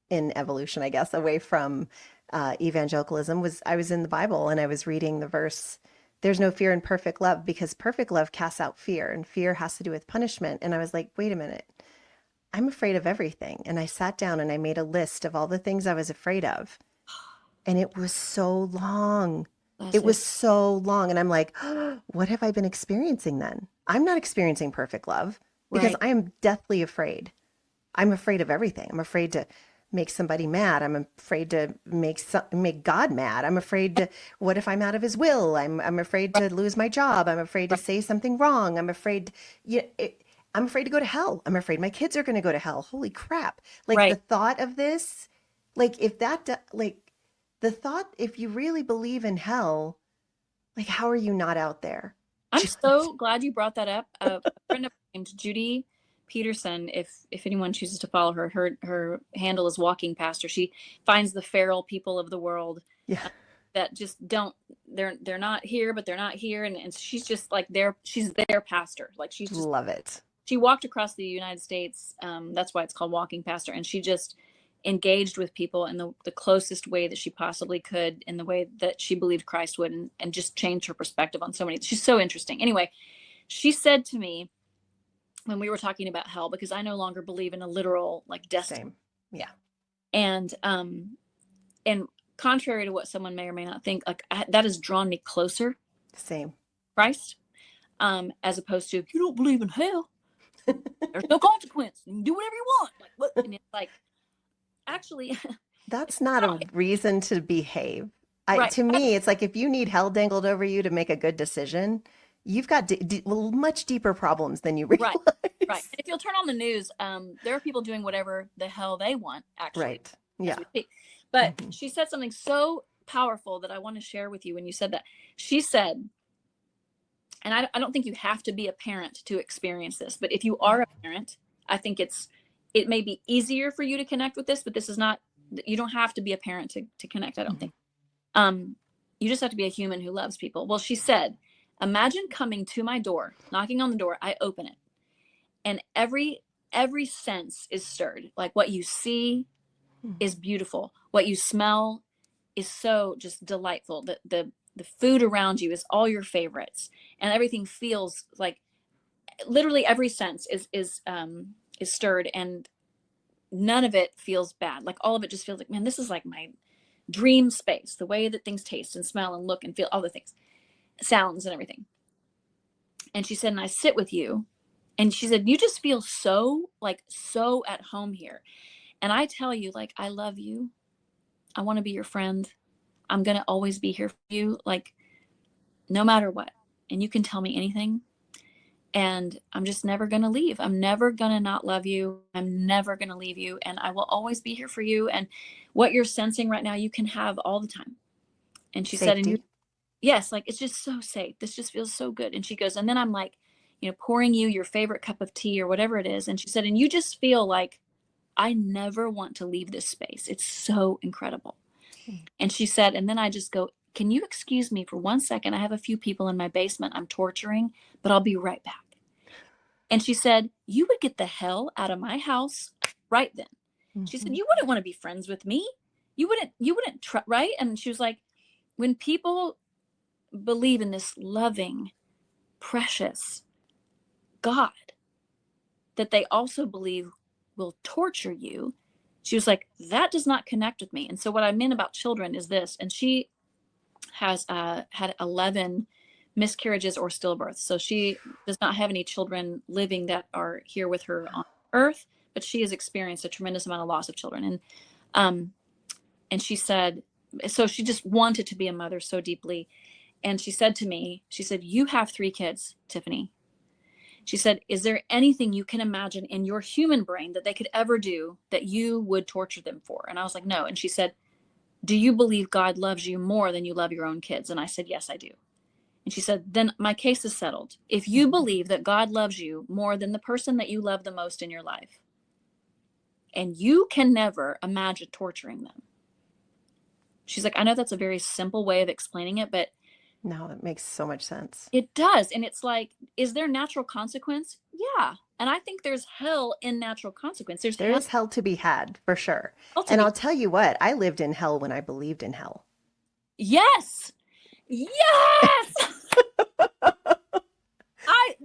in evolution, I guess, away from evangelicalism. Was I was in the Bible and I was reading the verse, there's no fear in perfect love because perfect love casts out fear and fear has to do with punishment. And I was like, wait a minute, I'm afraid of everything. And I sat down and I made a list of all the things I was afraid of. And it was so long. bless It it. was so long. And I'm like, oh, what have I been experiencing then? I'm not experiencing perfect love because Right, I am deathly afraid. I'm afraid of everything. I'm afraid to make somebody mad. I'm afraid to make God mad. I'm afraid to, what if I'm out of his will? I'm afraid right, to lose my job. I'm afraid to right, say something wrong. Yeah, I'm afraid to go to hell. I'm afraid my kids are going to go to hell. Holy crap. Like the right. thought of this, like if that, like the thought, if you really believe in hell, like how are you not out there? I'm so glad you brought that up. A friend of mine named Judy Peterson, if anyone chooses to follow her, her handle is Walking Pastor. She finds the feral people of the world, Yeah, that just don't, they're not here, but they're not here. And she's just like she's their pastor. Like, love it. she walked across the United States. That's why it's called Walking Pastor. And she just engaged with people in the closest way that she possibly could, in the way that she believed Christ would, and just changed her perspective on so many. She's so interesting. Anyway, she said to me when we were talking about hell, because I no longer believe in a literal, like, destiny. Same. Yeah, And contrary to what someone may or may not think, like, that has drawn me closer to same. Christ, as opposed to, you don't believe in hell, there's no consequence, you can do whatever you want, like, what? And it's like, actually, That's not a reason to behave. Right. To me, it's like if you need hell dangled over you to make a good decision, you've got well, much deeper problems than you Right. Right. realize. If you'll turn on the news, there are people doing whatever the hell they want, actually, Right. as Yeah. we speak. But Hmm. she said something so powerful that I want to share with you when you said that. She said, and I don't think you have to be a parent to experience this, but if you are a parent, I think it may be easier for you to connect with this, but this is not, you don't have to be a parent to connect, I don't Hmm. think. Um, you just have to be a human who loves people. Well, she said, imagine coming to my door, knocking on the door, I open it, and every sense is stirred. Like what you see is beautiful. What you smell is so just delightful. The food around you is all your favorites, and everything feels like literally every sense is stirred, and none of it feels bad. Like all of it just feels like, man, this is like my dream space. The way that things taste and smell and look and feel, all the things, sounds and everything. And she said, and I sit with you, and she said, you just feel so like so at home here. And I tell you, like, I love you. I want to be your friend. I'm going to always be here for you, like, no matter what. And you can tell me anything. And I'm just never going to leave. I'm never going to not love you. I'm never going to leave you. And I will always be here for you. And what you're sensing right now, you can have all the time. And she said, and you, Safety. yes, like, it's just so safe. This just feels so good. And she goes, and then I'm like, pouring you your favorite cup of tea or whatever it is. And she said, and you just feel like, I never want to leave this space. It's so incredible. And she said, and then I just go, can you excuse me for 1 second? I have a few people in my basement I'm torturing, but I'll be right back. And she said, you would get the hell out of my house right then. She said, Hmm. you wouldn't want to be friends with me. You wouldn't try, right? And she was like, when people believe in this loving, precious God that they also believe will torture you, she was like, that does not connect with me. And so what I meant about children is this, and she has had 11 miscarriages or stillbirths. So she does not have any children living that are here with her on earth, but she has experienced a tremendous amount of loss of children. Um, and she said, so she just wanted to be a mother so deeply. And she said to me, she said, you have 3 kids, Tiffany. She said, is there anything you can imagine in your human brain that they could ever do that you would torture them for? And I was like, no. And she said, do you believe God loves you more than you love your own kids? And I said, yes, I do. And she said, then my case is settled. If you believe that God loves you more than the person that you love the most in your life, and you can never imagine torturing them. She's like, I know that's a very simple way of explaining it, but No, it makes so much sense. it does. And it's like, is there natural consequence? Yeah. And I think there's hell in natural consequence. There's There hell is hell to be had for sure. to And be. I'll tell you what, I lived in hell when I believed in hell. Yes. Yes.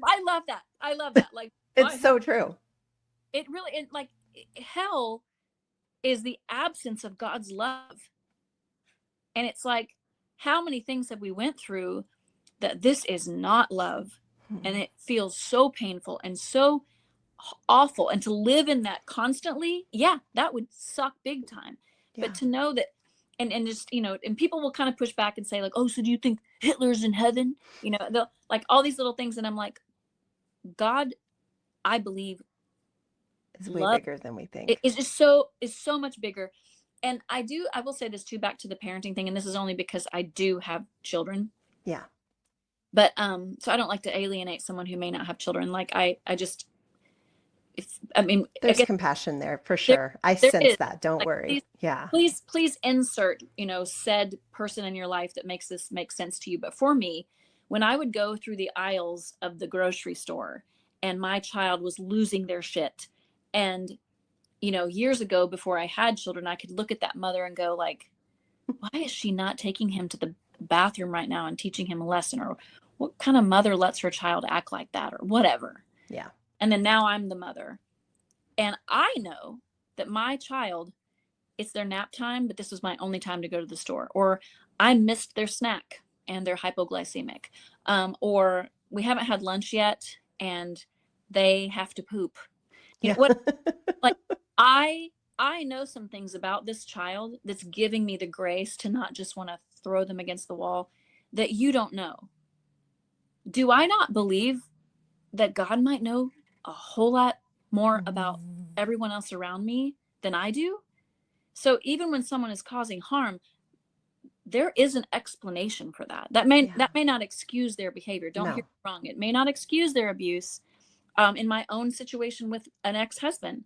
I love that. I love that. Like, It's so true. it really, like, hell is the absence of God's love. And it's like, how many things have we went through that this is not love, and Hmm. it feels so painful and so awful, and to live in that constantly, yeah, that would suck big time. But Yeah. to know that, and just, and people will kind of push back and say, like, oh, so do you think Hitler's in heaven? They'll like all these little things, and I'm like, God, I believe, It's way love bigger than we it think. is so much bigger. And I will say this too, back to the parenting thing, and this is only because I do have children. Yeah. But so I don't like to alienate someone who may not have children. Like, I just, if I mean, I There's guess compassion there for there sure. I there sense is, that. Don't like, worry. Yeah. please insert, said person in your life that makes this make sense to you. But for me, when I would go through the aisles of the grocery store and my child was losing their shit, and years ago, before I had children, I could look at that mother and go, like, why is she not taking him to the bathroom right now and teaching him a lesson? Or what kind of mother lets her child act like that, or whatever? Yeah. And then now I'm the mother, and I know that my child, it's their nap time, but this was my only time to go to the store. Or I missed their snack and they're hypoglycemic. Or we haven't had lunch yet and they have to poop. Yeah. What, like, I I know some things about this child that's giving me the grace to not just want to throw them against the wall that you don't know. Do I not believe that God might know a whole lot more about everyone else around me than I do? So even when someone is causing harm, there is an explanation for that. Yeah. That may not excuse their behavior. Don't hear No. me wrong. It may not excuse their abuse. In my own situation with an ex-husband,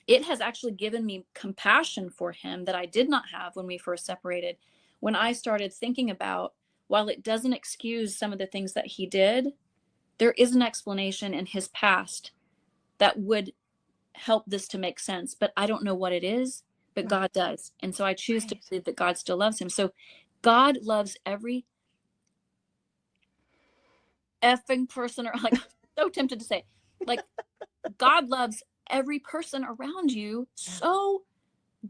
it has actually given me compassion for him that I did not have when we first separated. When I started thinking about, while it doesn't excuse some of the things that he did, there is an explanation in his past that would help this to make sense. But I don't know what it is, but Right. God does. And so I choose to Right. believe that God still loves him. So God loves every effing person, or like, I'm so tempted to say, like, God loves every person around you Yeah. so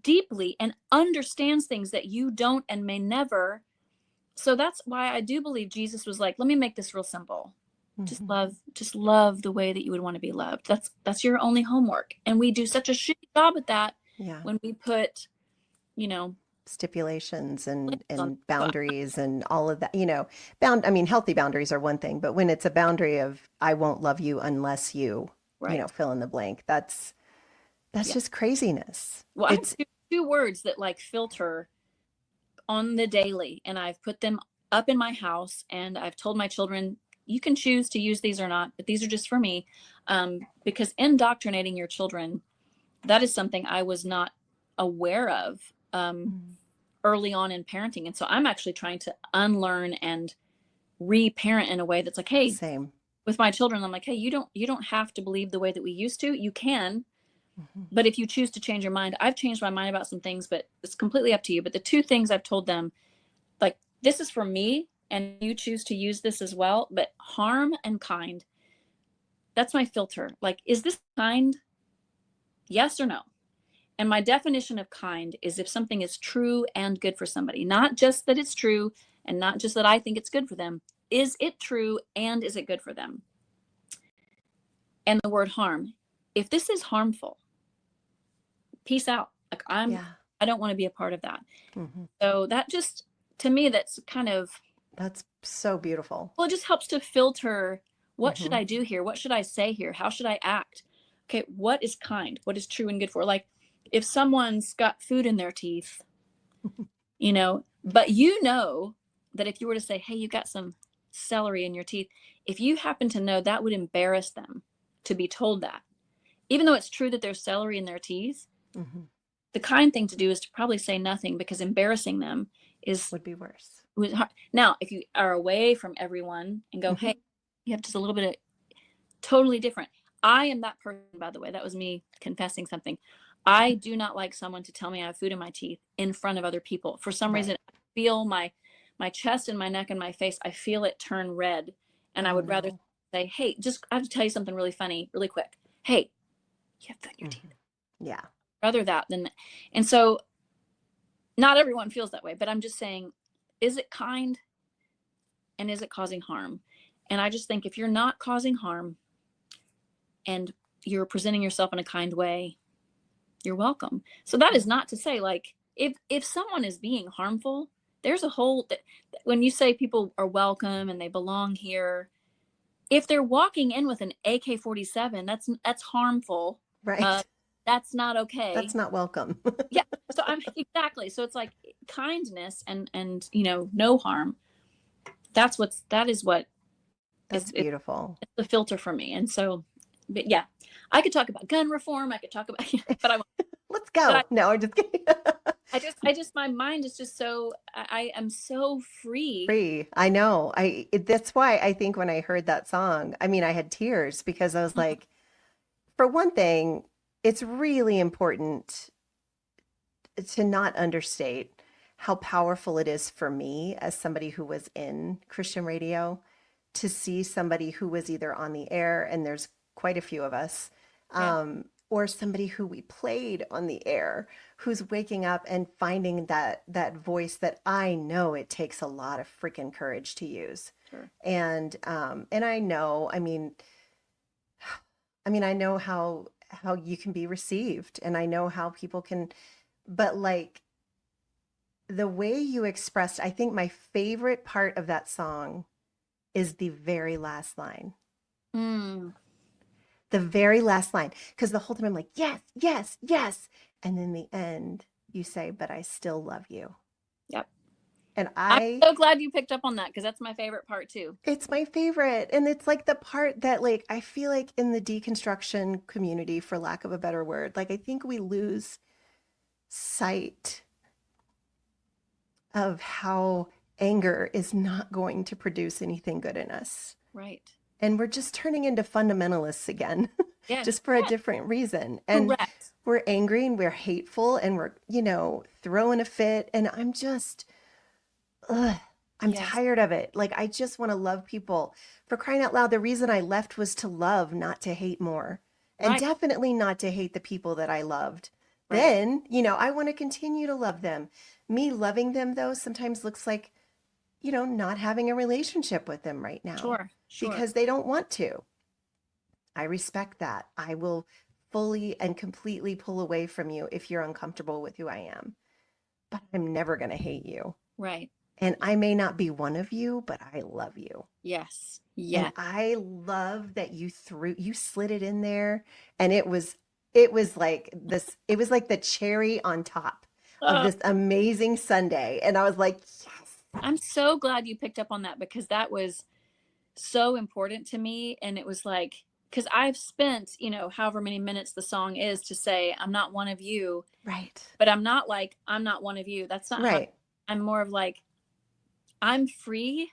deeply and understands things that you don't and may never. So that's why I do believe Jesus was like, let me make this real simple. Hmm. Just love the way that you would want to be loved. That's your only homework. And we do such a shitty job at that Yeah. when we put, you know, Stipulations limits on and so, boundaries and all of that, I mean, healthy boundaries are one thing, but when it's a boundary of I won't love you unless you, right. fill in the blank, that's Yeah. just craziness. Well, I have It's two words that like filter on the daily, and I've put them up in my house, and I've told my children, you can choose to use these or not, but these are just for me. Because indoctrinating your children, that is something I was not aware of early on in parenting. And so I'm actually trying to unlearn and reparent in a way that's like, hey, same. with my children, I'm like, hey, you don't have to believe the way that we used to. You can, Hmm. but if you choose to change your mind, I've changed my mind about some things, but it's completely up to you. But the two things I've told them, like, this is for me and you choose to use this as well, but harm and kind, that's my filter. Like, is this kind? Yes or no? And my definition of kind is if something is true and good for somebody, not just that it's true and not just that I think it's good for them. Is it true and is it good for them? And the word harm, if this is harmful, peace out. Like, Yeah. I don't want to be a part of that. Hmm. So that just, to me, that's kind of, That's so beautiful. well, it just helps to filter, what should Hmm. I do here? What should I say here? How should I act? Okay, what is kind? What is true and good for? Like, if someone's got food in their teeth, but that if you were to say, hey, you got some celery in your teeth, if you happen to know that would embarrass them to be told that, even though it's true that there's celery in their teeth, Hmm. the kind thing to do is to probably say nothing, because embarrassing them is Would be worse. was hard. Now, if you are away from everyone and go, Hmm. hey, you have just a little bit of totally different. I am that person, by the way. That was me confessing something. I do not like someone to tell me I have food in my teeth in front of other people. For some reason, Right. I feel my chest and my neck and my face, I feel it turn red. And I Oh would rather no. say, hey, just I have to tell you something really funny, really quick. Hey, you have food in your teeth. Hmm. Yeah. Rather that than, and so not everyone feels that way, but I'm just saying, is it kind and is it causing harm? And I just think if you're not causing harm and you're presenting yourself in a kind way, you're welcome. So that is Yeah. not to say, like, if someone is being harmful, there's a whole when you say people are welcome and they belong here, if they're walking in with an AK-47, that's harmful. Uh, Right. that's not okay. That's not welcome. Yeah. So I'm exactly. So it's like kindness and no harm. That is what That's it's beautiful. the filter for me. And so, but yeah, I could talk about gun reform. I could talk about, but I won't. Let's But go. No, I'm just kidding. my mind is just so, I am so free. Free. I know. That's why I think when I heard that song, I mean, I had tears because I was Mhm. like, for one thing, it's really important to not understate how powerful it is for me as somebody who was in Christian radio to see somebody who was either on the air, and there's quite a few of us, Yeah. or somebody who we played on the air, who's waking up and finding that voice that I know it takes a lot of freaking courage to use. Sure. And I know, I mean, I know how you can be received, and I know how people can, but like the way you expressed, I think my favorite part of that song is the very last line. Mm, The very last line. Because the whole time I'm like, yes, yes, yes. And in the end, you say, but I still love you. yep. And I'm so glad you picked up on that because that's my favorite part too. it's my favorite. And it's like the part that, like, I feel like in the deconstruction community, for lack of a better word, like, I think we lose sight of how anger is not going to produce anything good in us. Right. And we're just turning into fundamentalists again, Yes. just for a Yes. different reason. And Correct. we're angry and we're hateful and we're, throwing a fit. And I'm just, ugh, I'm Yes. tired of it. Like, I just want to love people. For crying out loud, the reason I left was to love, not to hate more. And Right. definitely not to hate the people that I loved. Right. Then, I want to continue to love them. Me loving them, though, sometimes looks like, not having a relationship with them right now Sure. Sure. because they don't want to. I respect that. I will fully and completely pull away from you if you're uncomfortable with who I am. But I'm never going to hate you. Right. And I may not be one of you, but I love you. Yes. And Yes. I love that you slid it in there, and it was like this, it was like the cherry on top of Oh, this amazing Sunday. And I was like, yes. I'm so glad you picked up on that because that was so important to me. And it was like, because I've spent, however many minutes the song is to say, I'm not one of you, Right. but I'm not like, I'm not one of you. That's not how Right. I'm more of like, I'm free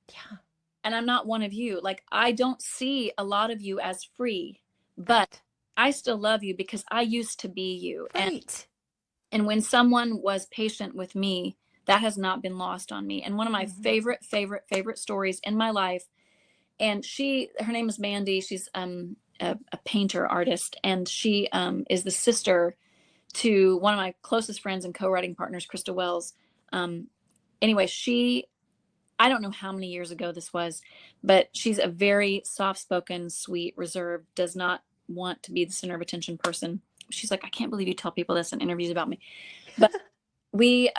Yeah. and I'm not one of you. Like, I don't see a lot of you as free, but Right. I still love you because I used to be you. Right. And when someone was patient with me, that has not been lost on me. And one of my Mhm. favorite stories in my life, and her name is Mandy. She's a painter artist, and she is the sister to one of my closest friends and co-writing partners, Krista Wells. Um, anyway, I don't know how many years ago this was, but she's a very soft-spoken, sweet, reserved, does not want to be the center of attention person. She's like, I can't believe you tell people this in interviews about me. But we,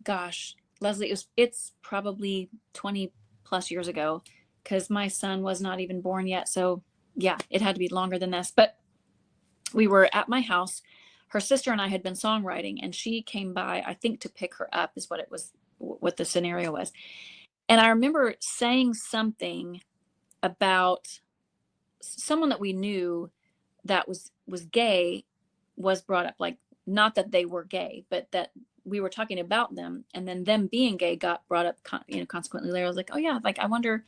gosh, Leslie, it's probably 20 plus years ago because my son was not even born yet. So yeah, it had to be longer than this. But we were at my house. Her sister and I had been songwriting, and she came by, I think, to pick her up, is what it was, what the scenario was. And I remember saying something about someone that we knew that was gay was brought up, like, not that they were gay, but that we were talking about them, and then them being gay got brought up consequently later. I was like, oh yeah, like I wonder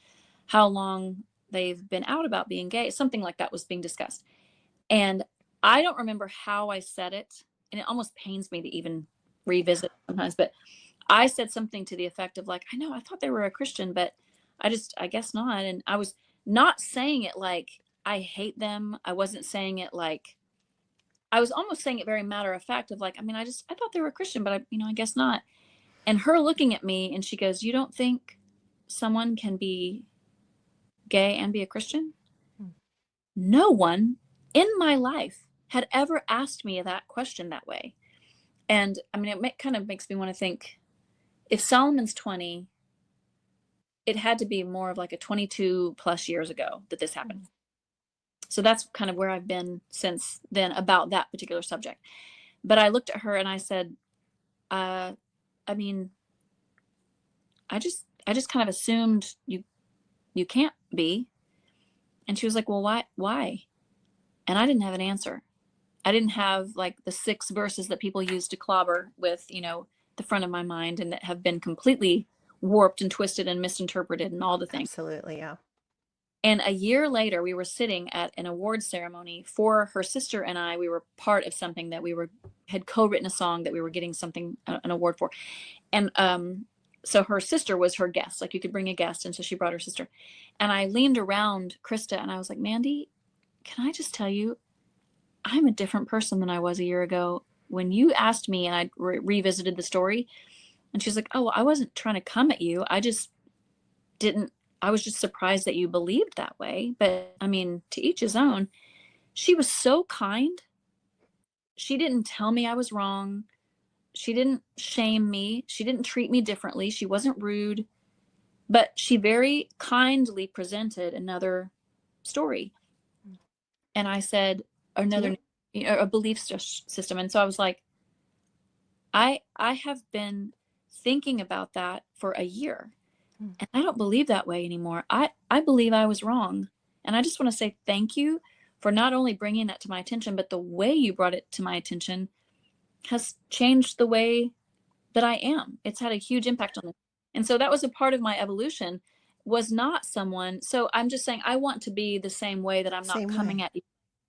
how long they've been out about being gay. Something like that was being discussed, and I don't remember how I said it, and it almost pains me to even revisit sometimes, but I said something to the effect of like, I know, I thought they were a Christian, but I guess not. And I was not saying it like I hate them. I wasn't saying it like, I was almost saying it very matter of fact of like, I mean, I thought they were a Christian, but I guess not. And her looking at me and she goes, you don't think someone can be gay and be a Christian? Mm. No one in my life had ever asked me that question that way. And I mean, kind of makes me want to think, if Solomon's 20, it had to be more of like a 22 plus years ago that this happened. Mhm. So that's kind of where I've been since then about that particular subject. But I looked at her and I said, uh, I mean, I just kind of assumed you can't be. And she was like, well, why? And I didn't have an answer. I didn't have like the 6 verses that people use to clobber with, the front of my mind, and that have been completely warped and twisted and misinterpreted and all the things. Absolutely. Yeah. And a year later, we were sitting at an award ceremony for her sister and I. We were part of something that had co-written a song that we were getting something, an award for. And so her sister was her guest. Like, you could bring a guest, and so she brought her sister. And I leaned around Krista and I was like, Mandy, can I just tell you, I'm a different person than I was a year ago. When you asked me and I revisited the story, and she's like, oh, I wasn't trying to come at you. I was just surprised that you believed that way. But I mean, to each his own. She was so kind. She didn't tell me I was wrong. She didn't shame me. She didn't treat me differently. She wasn't rude, but she very kindly presented another story. And I said, Do another, a belief system. And so I was like, I have been thinking about that for a year, you? and I don't believe that way anymore. I believe I was wrong. And I just want to say thank you for not only bringing that to my attention, but the way you brought it to my attention has changed the way that I am. It's had a huge impact on me. And so that was a part of my evolution, was not someone. So I'm just saying I want to be the same way, that I'm not Same coming way. at you.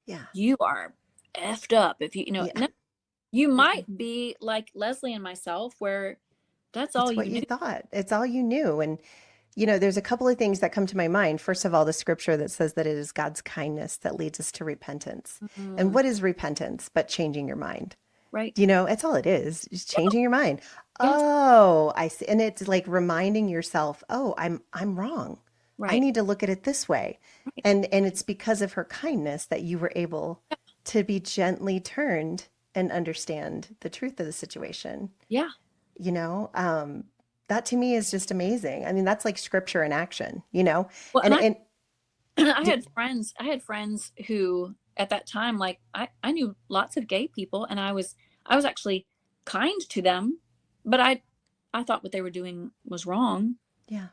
Yeah. You are effed up if you Yeah. no, you Mm-mm. might be like Leslie and myself, where that's all It's you what you knew. thought. It's all you knew. And, there's a couple of things that come to my mind. First of all, the scripture that says that it is God's kindness that leads us to repentance. And Mm, what is repentance but changing your mind? right. It's all it is, just changing your mind. Yes. Oh, I see. And it's like reminding yourself, oh, I'm wrong. I Right. need to look at it this way. Right. And it's because of her kindness that you were able to be gently turned and understand the truth of the situation. Yeah. You know, that to me is just amazing. I mean, that's like scripture in action, Well, and and I d- had friends. I had friends who, at that time, like I knew lots of gay people, and I was actually kind to them, but I thought what they were doing was wrong. yeah,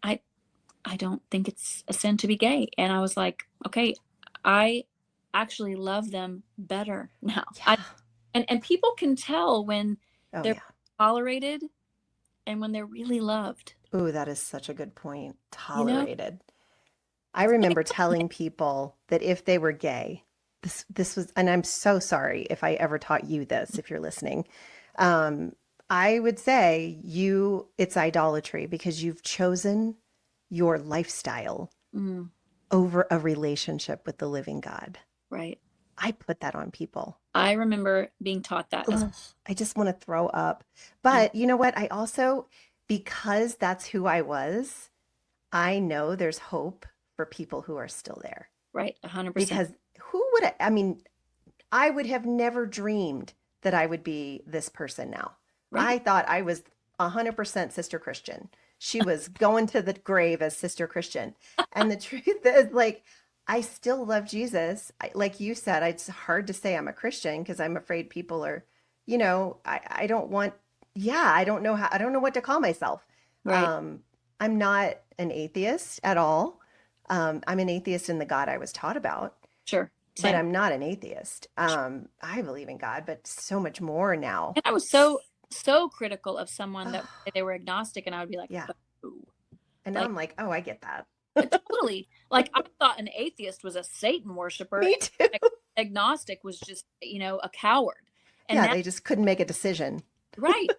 I I don't think it's a sin to be gay. And I was like, okay, I actually love them better now. yeah. And people can tell when Oh, they're yeah. tolerated and when they're really loved. Oh, that is such a good point. You know? Tolerated. I remember telling people that if they were gay, this was, and I'm so sorry if I ever taught you this, if you're listening. Um, I would say it's idolatry because you've chosen your lifestyle Mm, over a relationship with the living God. right. I put that on people. I remember being taught that as Ugh, I just want to throw up. I But you know what? I also, because that's who I was, I know there's hope for people who are still there. right, 100%. Because who would I mean, I would have never dreamed that I would be this person now. Right. I thought I was 100% Sister Christian. She was going to the grave as Sister Christian. And the truth is, like, I still love Jesus. Like you said, it's hard to say I'm a Christian because I'm afraid people are, I don't want, yeah, I don't know what to call myself. Right. Um, I'm not an atheist at all. I'm an atheist in the God I was taught about, Sure. but Same. I'm not an atheist. I believe in God, but so much more now. And I was so critical of someone that would say they were agnostic, and I would be like, Yeah. "Boo." And now Like, I'm like, oh, I get that. totally. Like, I thought an atheist was a Satan worshiper, Me too. and agnostic was just, a coward. And Yeah, now, they just couldn't make a decision. right,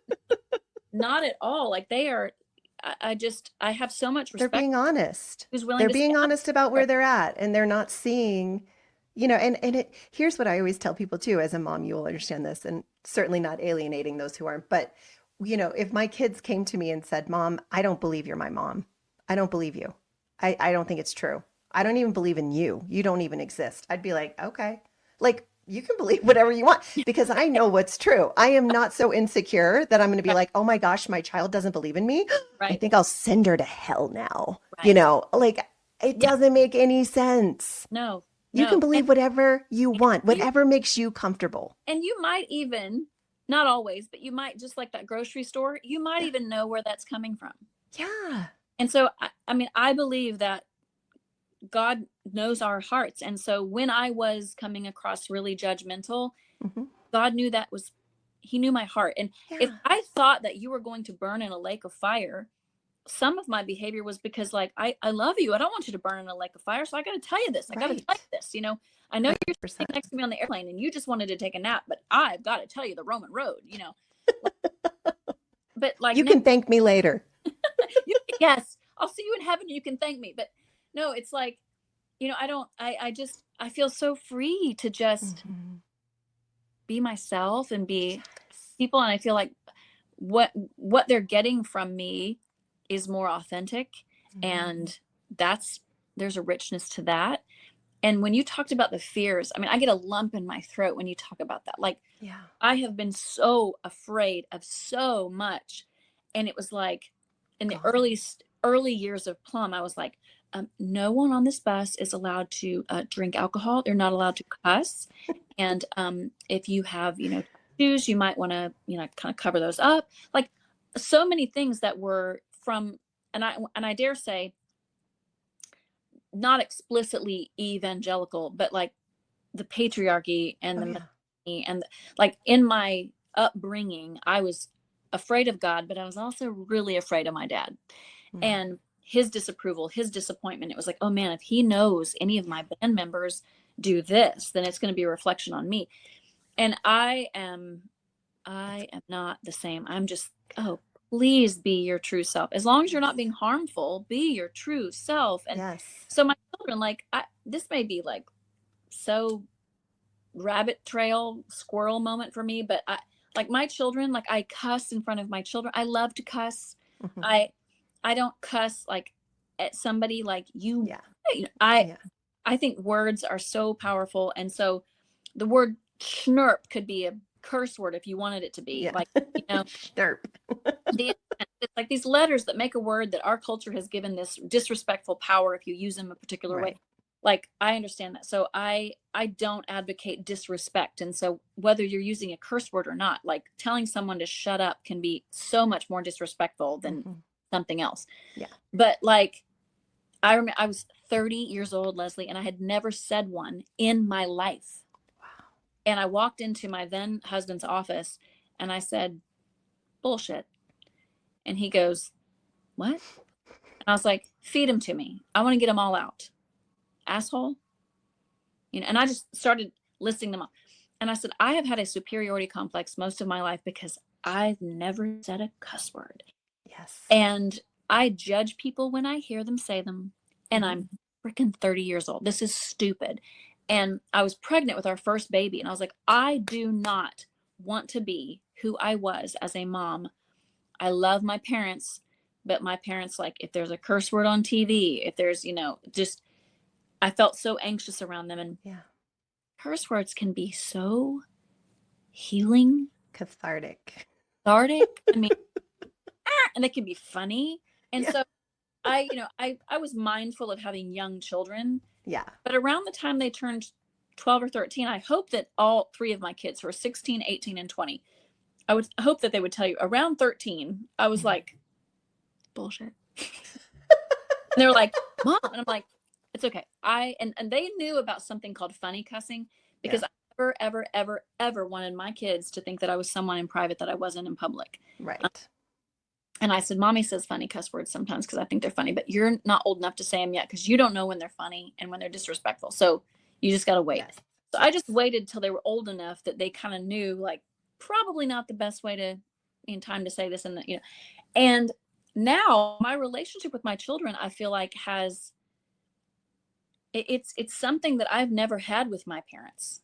not at all. Like, they are. I have so much They're respect being honest. for who's willing They're to say, being honest about "I'm where they're at and they're not seeing, and here's what I always tell people too, as a mom, you will understand this, and certainly not alienating those who aren't, but if my kids came to me and said, Mom, I don't believe you're my mom. I don't believe you. I don't think it's true. I don't even believe in you. You don't even exist. I'd be like, okay. Like, you can believe whatever you want because I know what's true. I am not so insecure that I'm going to be right, like, oh my gosh, my child doesn't believe in me. I right, think I'll send her to hell now. right." Like it Yeah, doesn't make any sense. no, You can no, believe whatever you and want, you whatever makes you comfortable. and you might even, not always, but you might, just like that grocery store, you might Yeah. even know where that's coming from. Yeah. And so, I mean, I believe that God knows our hearts. And so when I was coming across really judgmental, Hmm. God knew He knew my heart. And if Yeah. I thought that you were going to burn in a lake of fire, some of my behavior was because, like, I love you. I don't want you to burn in a lake of fire. So I got to tell you this. I got to tell Right. you this. I know you're sitting 100%. next to me on the airplane and you just wanted to take a nap, but I've got to tell you the Roman road. But like, You no, can thank me later. yes, I'll see you in heaven. You can thank me. But no, it's like, I feel so free to just Hmm. be myself and be Yes. people. And I feel like what they're getting from me is more authentic. Mhm. And that's there's a richness to that. And when you talked about the fears, I mean, I get a lump in my throat when you talk about that. Like, Yeah. I have been so afraid of so much. And it was like in the Gone. early years of Plum, I was like, no one on this bus is allowed to drink alcohol. They're not allowed to cuss. And if you have, tattoos, you might want to, kind of cover those up. Like so many things that were from, and I dare say, not explicitly evangelical, but like the patriarchy and Oh, the yeah. misogyny and like in my upbringing, I was afraid of God, but I was also really afraid of my dad Mm. and his disapproval, his disappointment. It was like, oh man, if he knows any of my band members do this, then it's going to be a reflection on me. And I am not the same. I'm just, oh, please be your true self. As long as you're not Yes. being harmful, be your true self. And Yes. so my children, like, this may be like so rabbit trail squirrel moment for me, but like my children, like I cuss in front of my children. I love to cuss. Hmm. I don't cuss like at somebody like Yeah. you know, I Yeah. I think words are so powerful. And so the word schnurp could be a curse word if you wanted it to be. Yeah. Like, Derp. it's like these letters that make a word that our culture has given this disrespectful power if you use them a particular way. Right. Like I understand that. So I don't advocate disrespect. And so whether you're using a curse word or not, like telling someone to shut up can be so much more disrespectful than Hmm. something else. Yeah. But like I remember I was 30 years old, Leslie, and I had never said one in my life. Wow. And I walked into my then husband's office and I said, bullshit. And he goes, what? And I was like, feed them to me. I want to get them all out. Asshole. And I just started listing them up. And I said, I have had a superiority complex most of my life because I've never said a cuss word. Yes. And I judge people when I hear them say them. And Hmm. I'm freaking 30 years old. This is stupid. And I was pregnant with our first baby. And I was like, I do not want to be who I was as a mom. I love my parents, but my parents, like, if there's a curse word on TV, if there's, just, I felt so anxious around them. And Yeah. curse words can be so healing, Cathartic. cathartic. I mean, and they can be funny. And Yeah. so I was mindful of having young children, Yeah. but around the time they turned 12 or 13, I hope that all three of my kids who are 16, 18, and 20, I would hope that they would tell you around 13, I was like, bullshit. And they were like, Mom. And I'm like, it's okay. And they knew about something called funny cussing Yeah. because I never, ever, ever, ever wanted my kids to think that I was someone in private that I wasn't in public. Right. And I said, Mommy says funny cuss words sometimes because I think they're funny, but you're not old enough to say them yet because you don't know when they're funny and when they're disrespectful. So you just got to wait. Yes. So I Yes. just waited till they were old enough that they kind of knew, like, probably not the best way to, in time to say this. And now my relationship with my children, I feel like it's something that I've never had with my parents.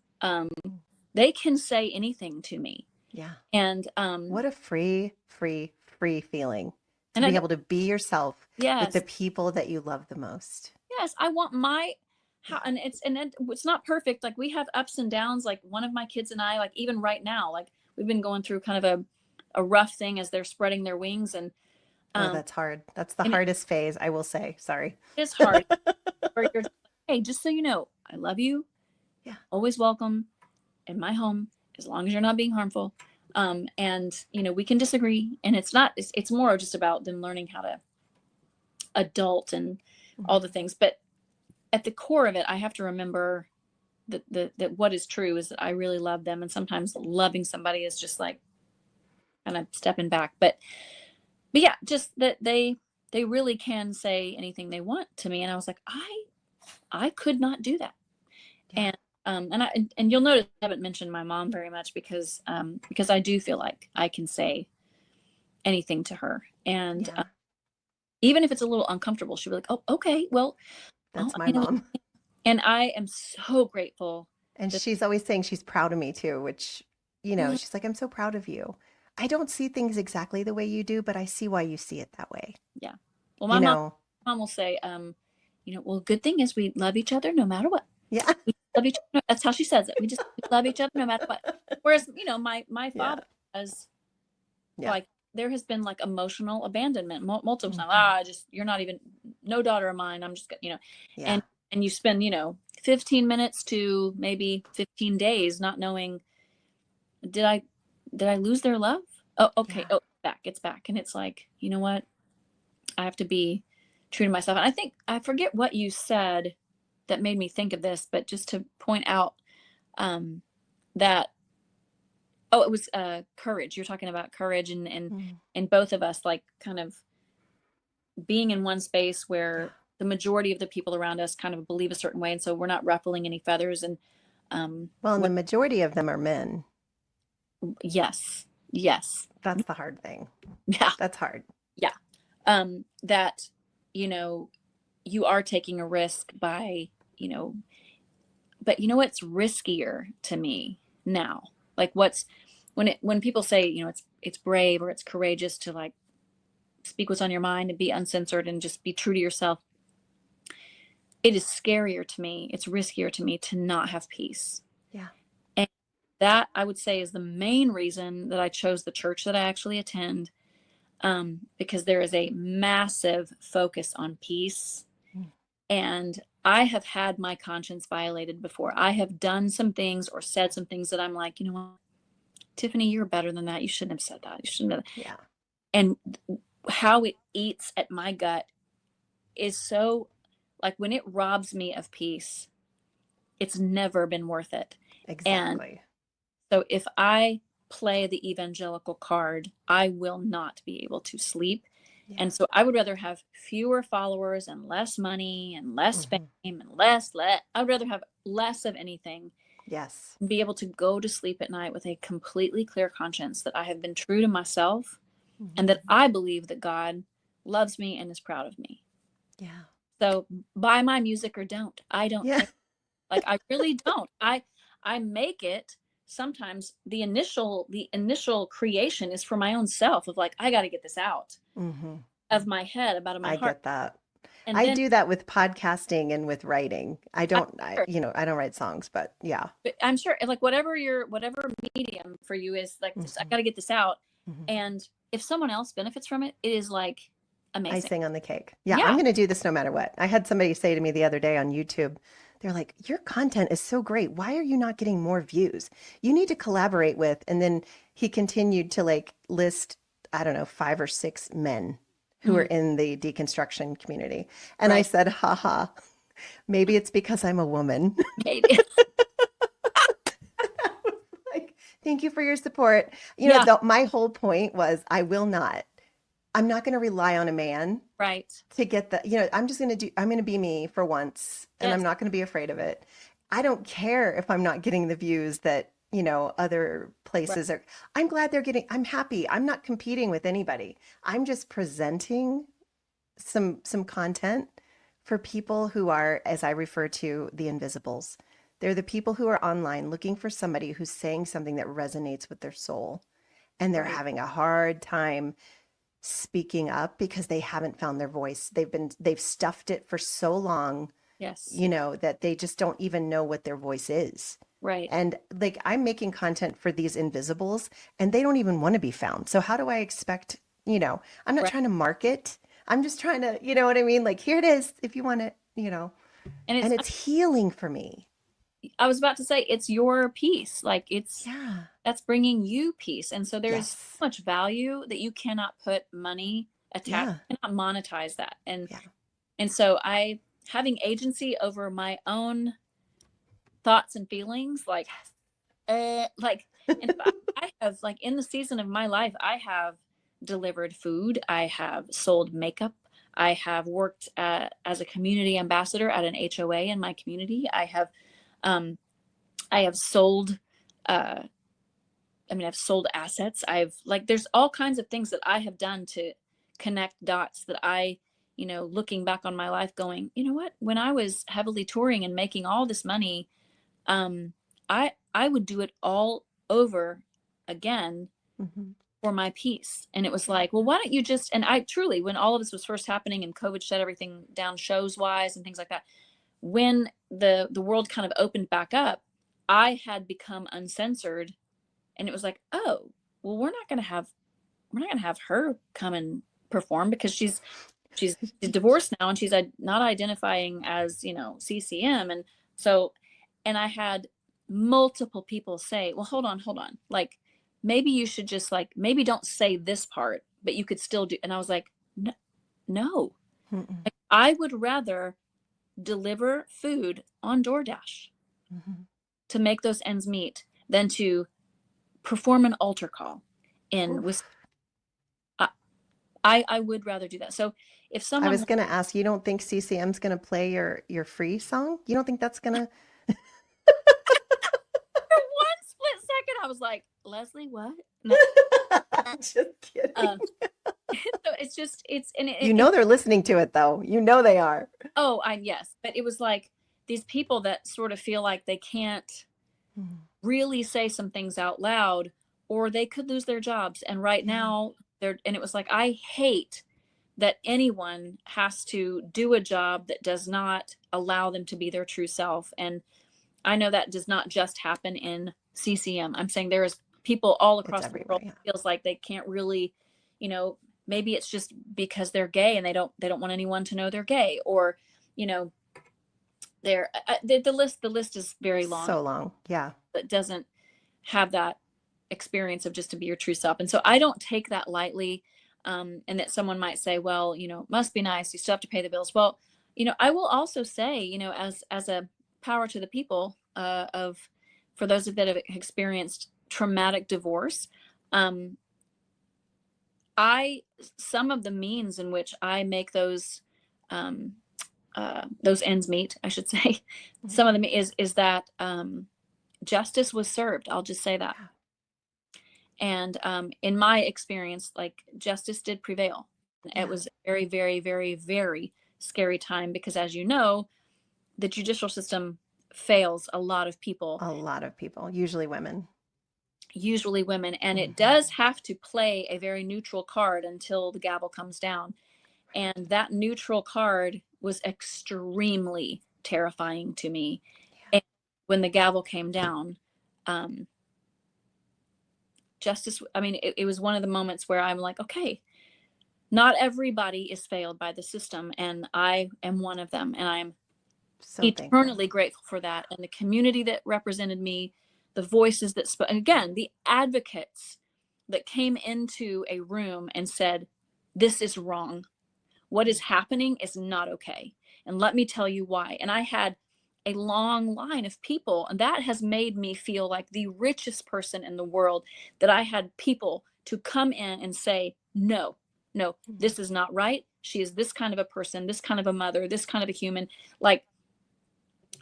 They can say anything to me. Yeah. And, What a free feeling to and be I, able to be yourself with the yes, people that you love the most. yes, I want my how, Yeah. it's not perfect. Like we have ups and downs. Like one of my kids and I, like even right now, like we've been going through kind of a rough thing as they're spreading their wings, Oh, um, that's hard. That's the and it hardest phase, I will say. Sorry. is hard. Where you're, hey, just so you know, I love you. Yeah. Always welcome in my home as long as you're not being harmful. And we can disagree, and it's more just about them learning how to adult and all Mhm. the things. But at the core of it, I have to remember that what is true is that I really love them, and sometimes loving somebody is just like kind of stepping back. But yeah, just that they really can say anything they want to me, and I was like, I could not do that. Yeah. And you'll notice I haven't mentioned my mom very much because I do feel like I can say anything to her, and Yeah. even if it's a little uncomfortable, she'll be like, oh, okay, well, oh, That's my mom. and I am so grateful And that. she's always saying she's proud of me too, which, Mhm. she's like, I'm so proud of you. I don't see things exactly the way you do, but I see why you see it that way. Yeah. Well, You my mom know, mom will say, well, good thing is we love each other no matter what. Yeah. We love each other. That's how she says it. We love each other no matter what. Whereas, my Yeah. father was Yeah. like, there has been like emotional abandonment multiple times. Hmm. You're not even, no daughter of mine. I'm just, Yeah. and, and you spend, 15 minutes to maybe 15 days not knowing, did I, did I lose their love? Oh, okay. Yeah. Oh, it's back. And it's like, you know what? I have to be true to myself. And I think, I forget what you said that made me think of this, but just to point out, um, that, oh, it was courage. You're talking about courage, Mm. and both of us, like, kind of being in one space Yeah. where the majority of the people around us kind of believe a certain way, and so we're not ruffling any feathers. And Well, and the what majority of them are men. yes, yes. That's the hard thing. Yeah, That's hard. yeah. That, you know you are taking a risk by, you know but what's riskier to me now, like, when people say, it's brave or it's courageous to, like, speak what's on your mind and be uncensored and just be true to yourself. It is scarier to me. It's riskier to me to not have peace. Yeah. And that, I would say, is the main reason that I chose the church that I actually attend, because there is a massive focus on peace. Mm. And I have had my conscience violated before. I have done some things or said some things that I'm like, you know what, Tiffany, you're better than that. You shouldn't have said that. You shouldn't have. Yeah. And how it eats at my gut is so, like, when it robs me of peace, it's never been worth it. And Exactly. so if I play the evangelical card, I will not be able to sleep. Yeah. And so I would rather have fewer followers and less money and less fame Hmm. and less let I would rather have less of anything Yes. and be able to go to sleep at night with a completely clear conscience that I have been true to myself and Hmm. that I believe that God loves me and is proud of me. Yeah. So buy my music or don't. I don't Yeah. care. Like, I really don't. I make it. Sometimes the initial creation is for my own self, of like, I got to get this out Hmm. of my head, about of my I heart. get that. And I then do that with podcasting and with writing. I'm sure, I don't write songs, but yeah. I'm sure, like, whatever medium for you is, like, this, I Hmm. got to get this out. Hmm. And if someone else benefits from it, it is like amazing. Icing on the cake. Yeah, I'm Yeah. going to do this no matter what. I had somebody say to me the other day on YouTube, they're like, your content is so great. Why are you not getting more views? You need to collaborate with. And then he continued to like list, I don't know, 5 or 6 men who are Mm, in the deconstruction community. And I right. said, haha, maybe it's because I'm a woman. Maybe. Like, thank you for your support. Yeah. My whole point was I'm not going to rely on a man Right. to get I'm going to be me for once, and I'm Yes. not going to be afraid of it. I don't care if I'm not getting the views that, other Right. places are. I'm glad they're getting, I'm happy. I'm not competing with anybody. I'm just presenting some content for people who are, as I refer to, the invisibles. They're the people who are online looking for somebody who's saying something that resonates with their soul, and they're Right. having a hard time speaking up because they haven't found their voice. They've stuffed it for so long, Yes. that they just don't even know what their voice is. Right. And like, I'm making content for these invisibles and they don't even want to be found. So how do I expect, I'm not Right. trying to market. I'm just trying to, you know what I mean? Like, here it is if you want it. And And it's healing for me. I was about to say, it's your peace. Like, Yeah. that's bringing you peace. And so there's so Yes. much value that you cannot put money attached, Yeah. cannot monetize that. And Yeah. so having agency over my own thoughts and feelings, like, like, and so I have, like, in the season of my life, I have delivered food, I have sold makeup, I have worked as a community ambassador at an HOA in my community. Um, I have sold, uh, I've sold assets. There's all kinds of things that I have done to connect dots that looking back on my life going, you know what, when I was heavily touring and making all this money, um, I would do it all over again Hmm. for my peace. And it was Yeah. like, well, why don't you just, and I truly, when all of this was first happening and COVID shut everything down, shows wise and things like that, when the world kind of opened back up, I had become uncensored, and it was like, oh, well, we're not going to have her come and perform because she's divorced now, and she's not identifying as, CCM. And so, and I had multiple people say, well, hold on, like, maybe you should just, like, maybe don't say this part, but you could still do. And I was like, no, no. Mm-mm. Like, I would rather deliver food on DoorDash Mm-hmm. to make those ends meet than to perform an altar call in with. Oof. I would rather do that. So if I someone was going to ask, you don't think CCM's going to play your free song? You don't think that's going to? for one split second, I was like, Leslie, what? No. Just kidding. Uh, so it's just, it's, You know they're listening to it though. You know they are. oh, yes. But it was like these people that sort of feel like they can't Mm. really say some things out loud, or they could lose their jobs. And right Yeah, now, and it was like, I hate that anyone has to do a job that does not allow them to be their true self. And I know that does not just happen in CCM. I'm saying there is people all it's across the everywhere. world Yeah, feels like they can't really, you know, maybe it's just because they're gay and they don't want anyone to know they're gay, or, you know, they're the list is very long, so long. Yeah, but doesn't have that experience of just to be your true self. And so I don't take that lightly. And that someone might say, well, must be nice, you still have to pay the bills. Well, I will also say, as a power to the people, of for those that have experienced traumatic divorce, um, I some of the means in which I make um, those ends meet, I should say, mhm, some of them is that justice was served. I'll just say that. yeah. And in my experience, like, justice did prevail. It Yeah. was a very, very, very, very scary time because, as you know, the judicial system fails a lot of people, A lot of people, usually women. usually women, and it Hmm. does have to play a very neutral card until the gavel comes down. Right. And that neutral card was extremely terrifying to me. Yeah. And when the gavel came down, um, justice, I mean, it was one of the moments where I'm like, okay, not everybody is failed by the system, and I am one of them, and I'm So thankful. eternally grateful for that. And the community that represented me, the voices that spoke, and again, the advocates that came into a room and said, this is wrong, what is happening is not okay, and let me tell you why. And I had a long line of people, and that has made me feel like the richest person in the world, that I had people to come in and say, no, no, Mhm. this is not right, she is this kind of a person, this kind of a mother, this kind of a human, like,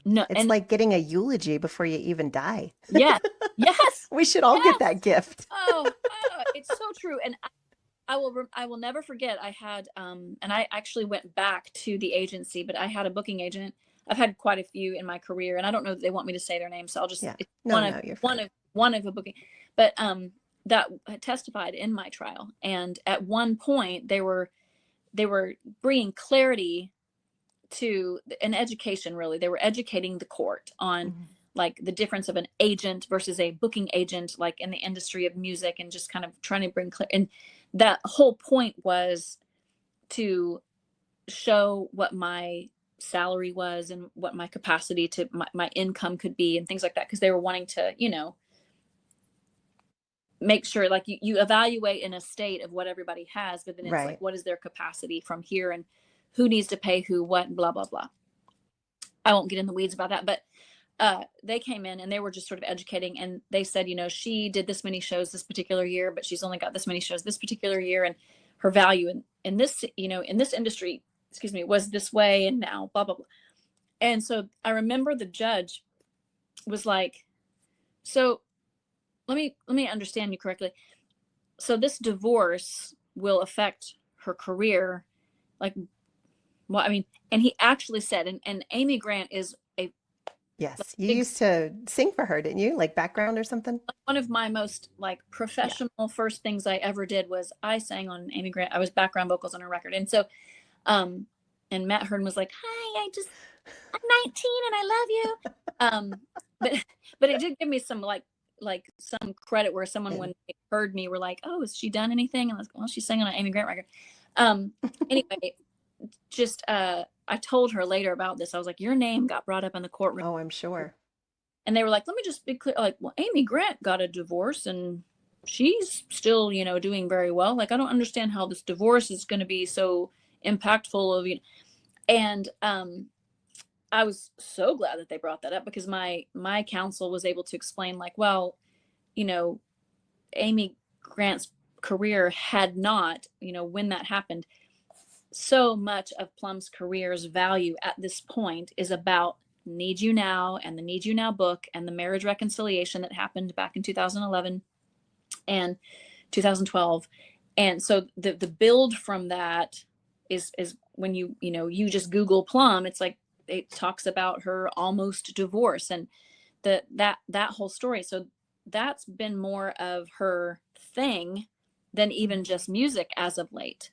no. It's And like getting a eulogy before you even die. yes, yes, We should all get that yes. gift. It's so true. And I will never forget. I had and I actually went back to the agency, but I had a booking agent. I've had quite a few in my career, and I don't know that they want me to say their name, so I'll just, Yeah. it's No, no, you're fine. one of a booking, but that testified in my trial. And at one point they were bringing clarity to an education. Really, they were educating the court on, Mhm. like, the difference of an agent versus a booking agent, like in the industry of music, and just kind of trying to bring clear. And that whole point was to show what my salary was and what my capacity to my income could be and things like that, because they were wanting to, make sure, like, you evaluate in a state of what everybody has, but then it's like, Right. what is their capacity from here, and who needs to pay who what, and blah blah blah. I won't get in the weeds about that, but they came in and they were just sort of educating, and they said, she did this many shows this particular year, but she's only got this many shows this particular year, and her value in this, in this industry, excuse me, was this way, and now blah blah blah. And so I remember the judge was like, so let me understand you correctly. So this divorce will affect her career, like, well, I mean, and he actually said, and Amy Grant is a Yes. You big, used to sing for her, didn't you? Like background or something? one of my most, like, Yeah. professional first things I ever did was I sang on Amy Grant. I was background vocals on her record. And so and Matt Hearn was like, hi, I just I'm 19 and I love you. But but it did give me some some credit where someone when they heard me were like, oh, has she done anything? And I was like, well, she's singing on an Amy Grant record. Um, anyway, just I told her later about this. I was like, your name got brought up in the courtroom. Oh, I'm sure. And they were like, let me just be clear. Like, well, Amy Grant got a divorce and she's still, doing very well. Like, I don't understand how this divorce is going to be so impactful of you. And I was so glad that they brought that up because my counsel was able to explain, like, well, you know, Amy Grant's career had not, when that happened, so much of Plumb's career's value at this point is about Need You Now and the Need You Now book and the marriage reconciliation that happened back in 2011 and 2012. And so the build from that is when you just Google Plumb, it's like it talks about her almost divorce and that whole story. So that's been more of her thing than even just music as of late.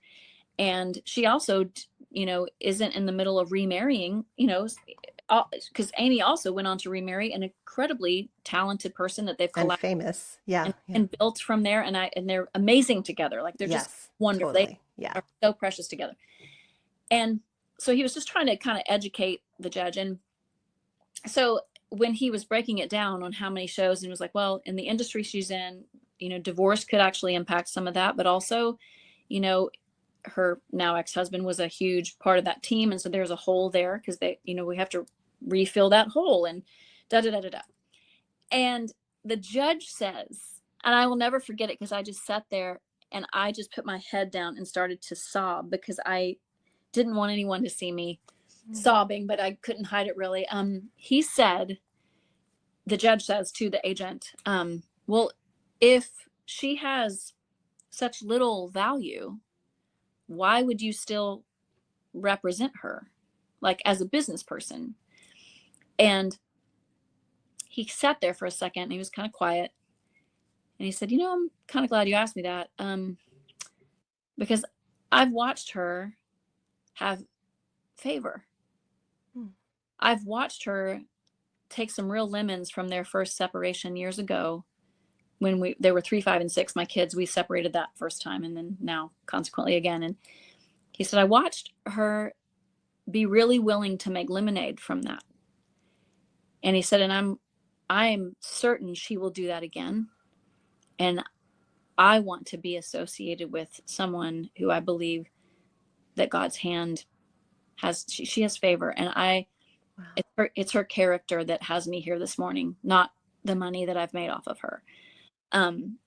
And she also isn't in the middle of remarrying, because Amy also went on to remarry an incredibly talented person that they've And collaborated famous. Yeah. Yeah. and built from there. And they're amazing together. Like they're just Yes. wonderful. They Totally. Yeah. are so precious together. And so he was just trying to kind of educate the judge. And so when he was breaking it down on how many shows, and was like, well, in the industry she's in, divorce could actually impact some of that, but also, her now ex-husband was a huge part of that team. And so there's a hole there because we have to refill that hole and da da da da da. And the judge says, and I will never forget it because I just sat there and I just put my head down and started to sob because I didn't want anyone to see me sobbing, but I couldn't hide it really. He said, the judge says to the agent, well, if she has such little value, why would you still represent her, like as a business person? And he sat there for a second and he was kind of quiet. And he said, I'm kind of glad you asked me that, because I've watched her have favor. I've watched her take some real lemons from their first separation years ago when they were 3, 5, and 6. My kids, we separated that first time and then now consequently again. And he said, I watched her be really willing to make lemonade from that. And he said, and I'm certain she will do that again. And I want to be associated with someone who I believe that God's hand has, she has favor. And wow. It's her character that has me here this morning, not the money that I've made off of her. And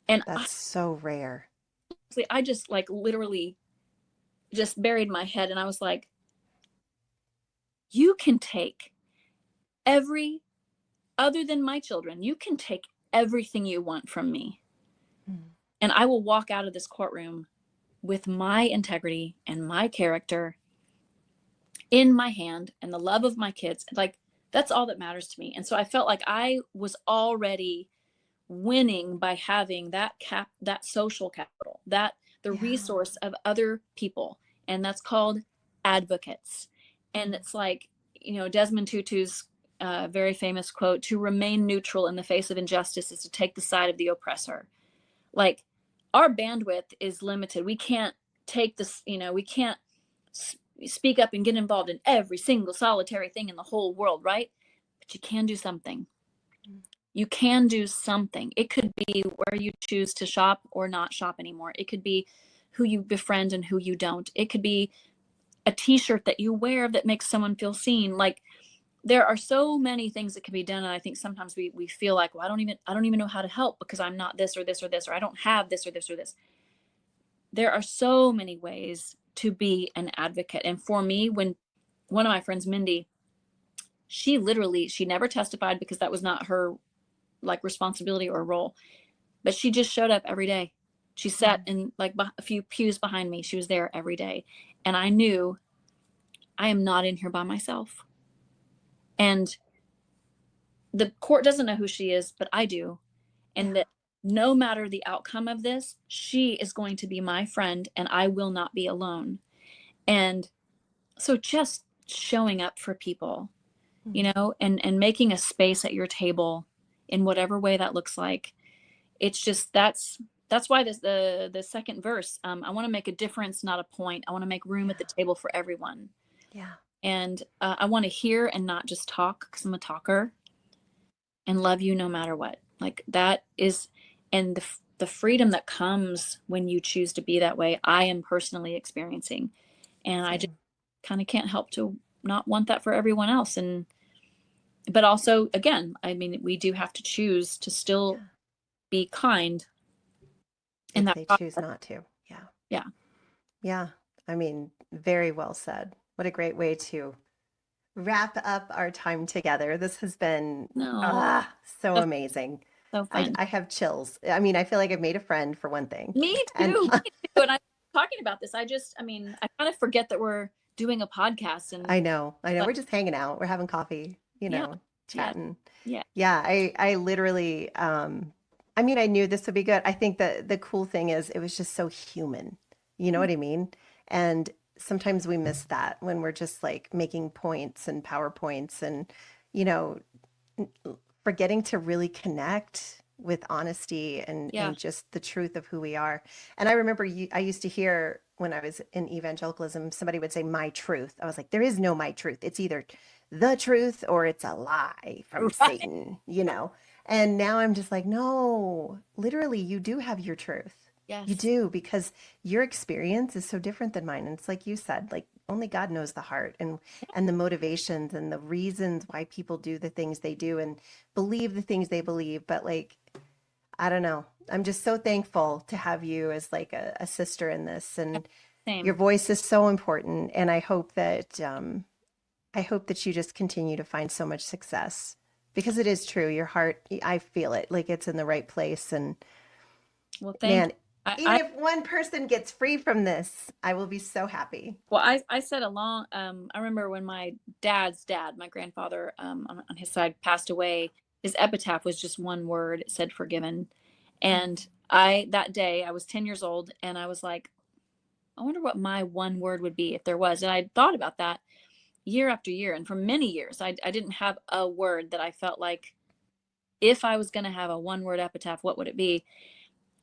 that's so rare. I just like literally just buried my head and I was like, you can take other than my children, you can take everything you want from me. And I will walk out of this courtroom with my integrity and my character in my hand and the love of my kids. Like that's all that matters to me. And so I felt like I was already winning by having that social capital, that the resource of other people. And that's called advocates. And it's like, Desmond Tutu's very famous quote, to remain neutral in the face of injustice is to take the side of the oppressor. Like our bandwidth is limited. We can't take this, we can't speak up and get involved in every single solitary thing in the whole world, right? But you can do something. You can do something. It could be where you choose to shop or not shop anymore. It could be who you befriend and who you don't. It could be a t-shirt that you wear that makes someone feel seen. Like there are so many things that can be done. And I think sometimes we feel like, well, I don't even know how to help because I'm not this or this or this, or I don't have this or this or this. There are so many ways to be an advocate. And for me, when one of my friends, Mindy, she never testified because that was not her like responsibility or role, but she just showed up every day. She sat in like a few pews behind me. She was there every day. And I knew I am not in here by myself. And the court doesn't know who she is, but I do. And that no matter the outcome of this, she is going to be my friend and I will not be alone. And so just showing up for people, you Mm. know, and making a space at your table in whatever way that looks like. It's just that's why this the second verse, I want to make a difference, not a point. I want to make room at the Yeah. table for everyone. Yeah. And I want to hear and not just talk, because I'm a talker, and love you no matter what. Like that is, and the freedom that comes when you choose to be that way, I am personally experiencing. And I just Same. kind of can't help to not want that for everyone else. And, but also, again, I mean, we do have to choose to still Yeah. be kind in If that they choose process. not to. Yeah. Yeah. Yeah. I mean, very well said. What a great way to wrap up our time together. This has been No, so so, amazing. so I, fun. I have chills. I mean, I feel like I've made a friend for one thing. Me And too. Me too. And I'm talking about this. I mean, I kind of forget that we're doing a podcast, and, I know. but We're just hanging out. We're having coffee, yeah, yeah, chatting. yeah. Yeah, I literally I mean, I knew this would be good. I think that the cool thing is it was just so human. You know what I mean? And sometimes we miss that when we're just like making points and PowerPoints and you know, forgetting to really connect with honesty Yeah. and just the truth of who we are. And I remember I used to hear when I was in evangelicalism, somebody would say my truth. I was like, there is no my truth. It's either the truth or it's a lie from Right. Satan, you know? And now I'm just like, no, literally, you do have your truth. You Yes. do, because your experience is so different than mine. And it's like you said, like only God knows the heart and the motivations and the reasons why people do the things they do and believe the things they believe. But like, I don't know. I'm just so thankful to have you as like a sister in this. And your Same. voice is so important. And I hope that you just continue to find so much success because it is true. Your heart, I feel it like it's in the right place. And Well, thank you. man, even I if one person gets free from this, I will be so happy. well, I said along. I remember when my dad's dad, my grandfather, on his side, passed away. His epitaph was just one word. It said "forgiven," Mm. and I that day I was 10 years old, and I was like, I wonder what my one word would be if there was. And I thought about that year after year, and for many years, I didn't have a word that I felt like, if I was going to have a one word epitaph, what would it be?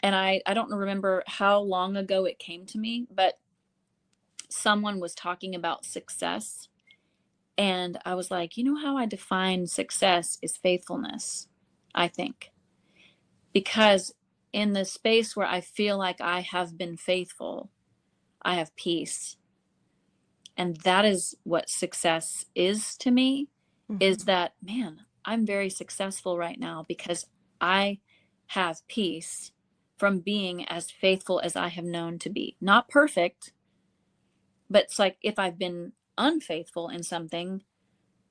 And I don't remember how long ago it came to me, but someone was talking about success. And I was like, you know how I define success is faithfulness, I think. Because in the space where I feel like I have been faithful, I have peace. And that is what success is to me, is Hmm. that, man, I'm very successful right now because I have peace from being as faithful as I have known to be. Not perfect, but it's like if I've been unfaithful in something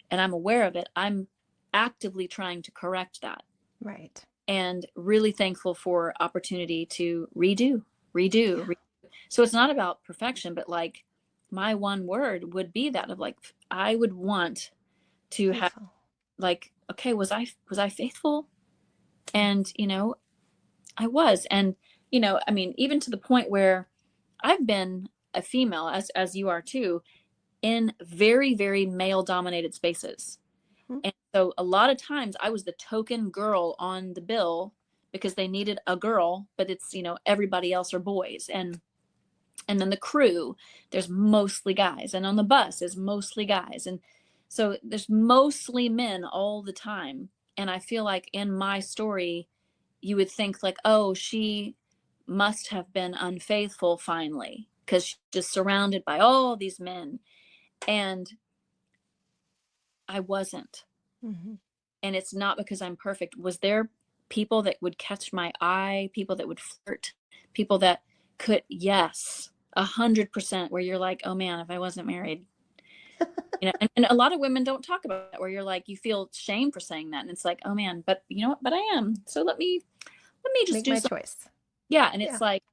and I'm aware of it, I'm actively trying to correct that, Right. and really thankful for opportunity to redo. Yeah. So it's not about perfection, but like my one word would be that of like, I would want to have, Faithful. like, okay, was I faithful? And I was. And I mean, even to the point where I've been a female, as you are too, in very, very male dominated spaces. Mhm. And so a lot of times I was the token girl on the bill because they needed a girl, but it's, everybody else are boys. And then the crew, there's mostly guys. And on the bus is mostly guys. And so there's mostly men all the time. And I feel like in my story, you would think like, oh, she must have been unfaithful finally because she's just surrounded by all these men. And I wasn't. Hmm. And it's not because I'm perfect. Was there people that would catch my eye, people that would flirt, people that could, yes, 100%, where you're like, oh man, if I wasn't married, and a lot of women don't talk about that, where you're like, you feel shame for saying that. And it's like, oh man, but you know what, but I am. So let me just Make do my something. choice. Yeah. And Yeah. it's like,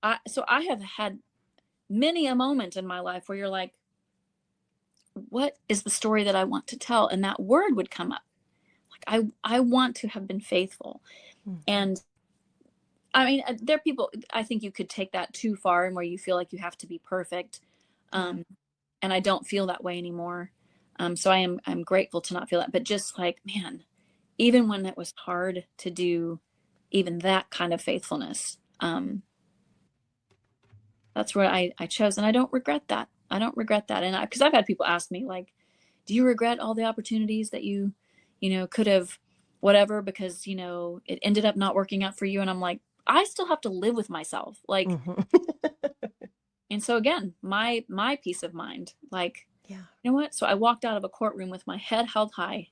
I have had many a moment in my life where you're like, what is the story that I want to tell? And that word would come up. Like, I want to have been faithful. Hmm. And I mean, there are people, I think you could take that too far and where you feel like you have to be perfect. Yeah. Um, and I don't feel that way anymore. So I'm grateful to not feel that. But just like, man, even when it was hard to do even that kind of faithfulness, that's where I chose, and I don't regret that. I don't regret that. And because I've had people ask me, like, do you regret all the opportunities that you could have, whatever, because, it ended up not working out for you? And I'm like, I still have to live with myself. Like, Mhm. and so again, my peace of mind, like, Yeah. you know what? So I walked out of a courtroom with my head held high,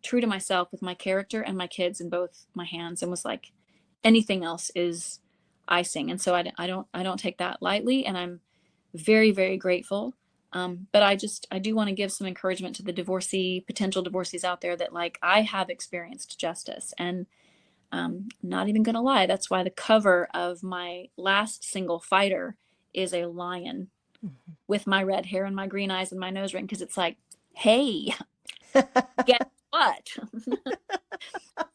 true to myself, with my character and my kids in both my hands, and was like, anything else is icing. And so I don't take that lightly, and I'm very, very grateful. But I do want to give some encouragement to the potential divorcees out there, that, like, I have experienced justice. And not even gonna lie, that's why the cover of my last single, Fighter, is a lion Mhm. with my red hair and my green eyes and my nose ring, because it's like, hey, guess what?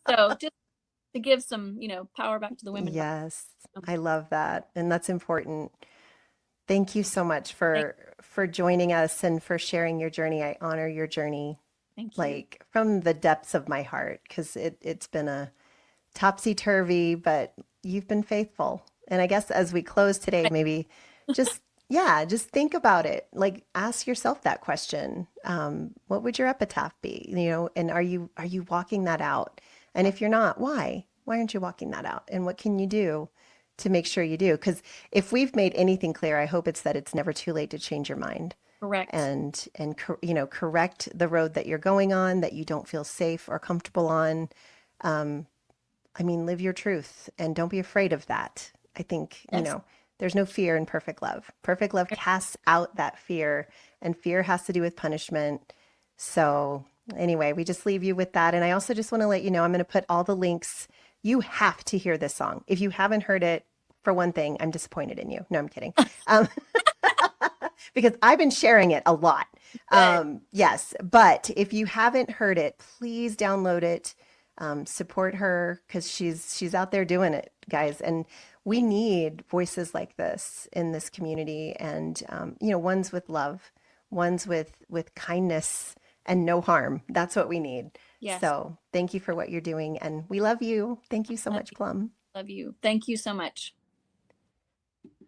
So just to give some, power back to the women. Yes, Um, I love that. And that's important. Thank you so much thank, for joining us and for sharing your journey. I honor your journey thank you. like from the depths of my heart because it's been a topsy-turvy, but you've been faithful. And I guess as we close today, maybe just, yeah, just think about it. Like ask yourself that question. What would your epitaph be? And are you walking that out? And if you're not, why? Why aren't you walking that out? And what can you do to make sure you do? Because if we've made anything clear, I hope it's that it's never too late to change your mind Correct. and correct the road that you're going on that you don't feel safe or comfortable on. I mean, live your truth and don't be afraid of that. I think, Yes. there's no fear in perfect love. Perfect love casts out that fear, and fear has to do with punishment. So, anyway, we just leave you with that. And I also just want to let you know I'm going to put all the links. You have to hear this song. If you haven't heard it, for one thing, I'm disappointed in you. No, I'm kidding. Um, because I've been sharing it a lot. Good. Yes, but if you haven't heard it, please download it. Support her because she's out there doing it, guys. And we Thank need voices like this in this community, and ones with love, ones with kindness and no harm. That's what we need. Yes. So thank you for what you're doing, and we love you. Thank you so Love much, you. Plum. Love you. Thank you so much.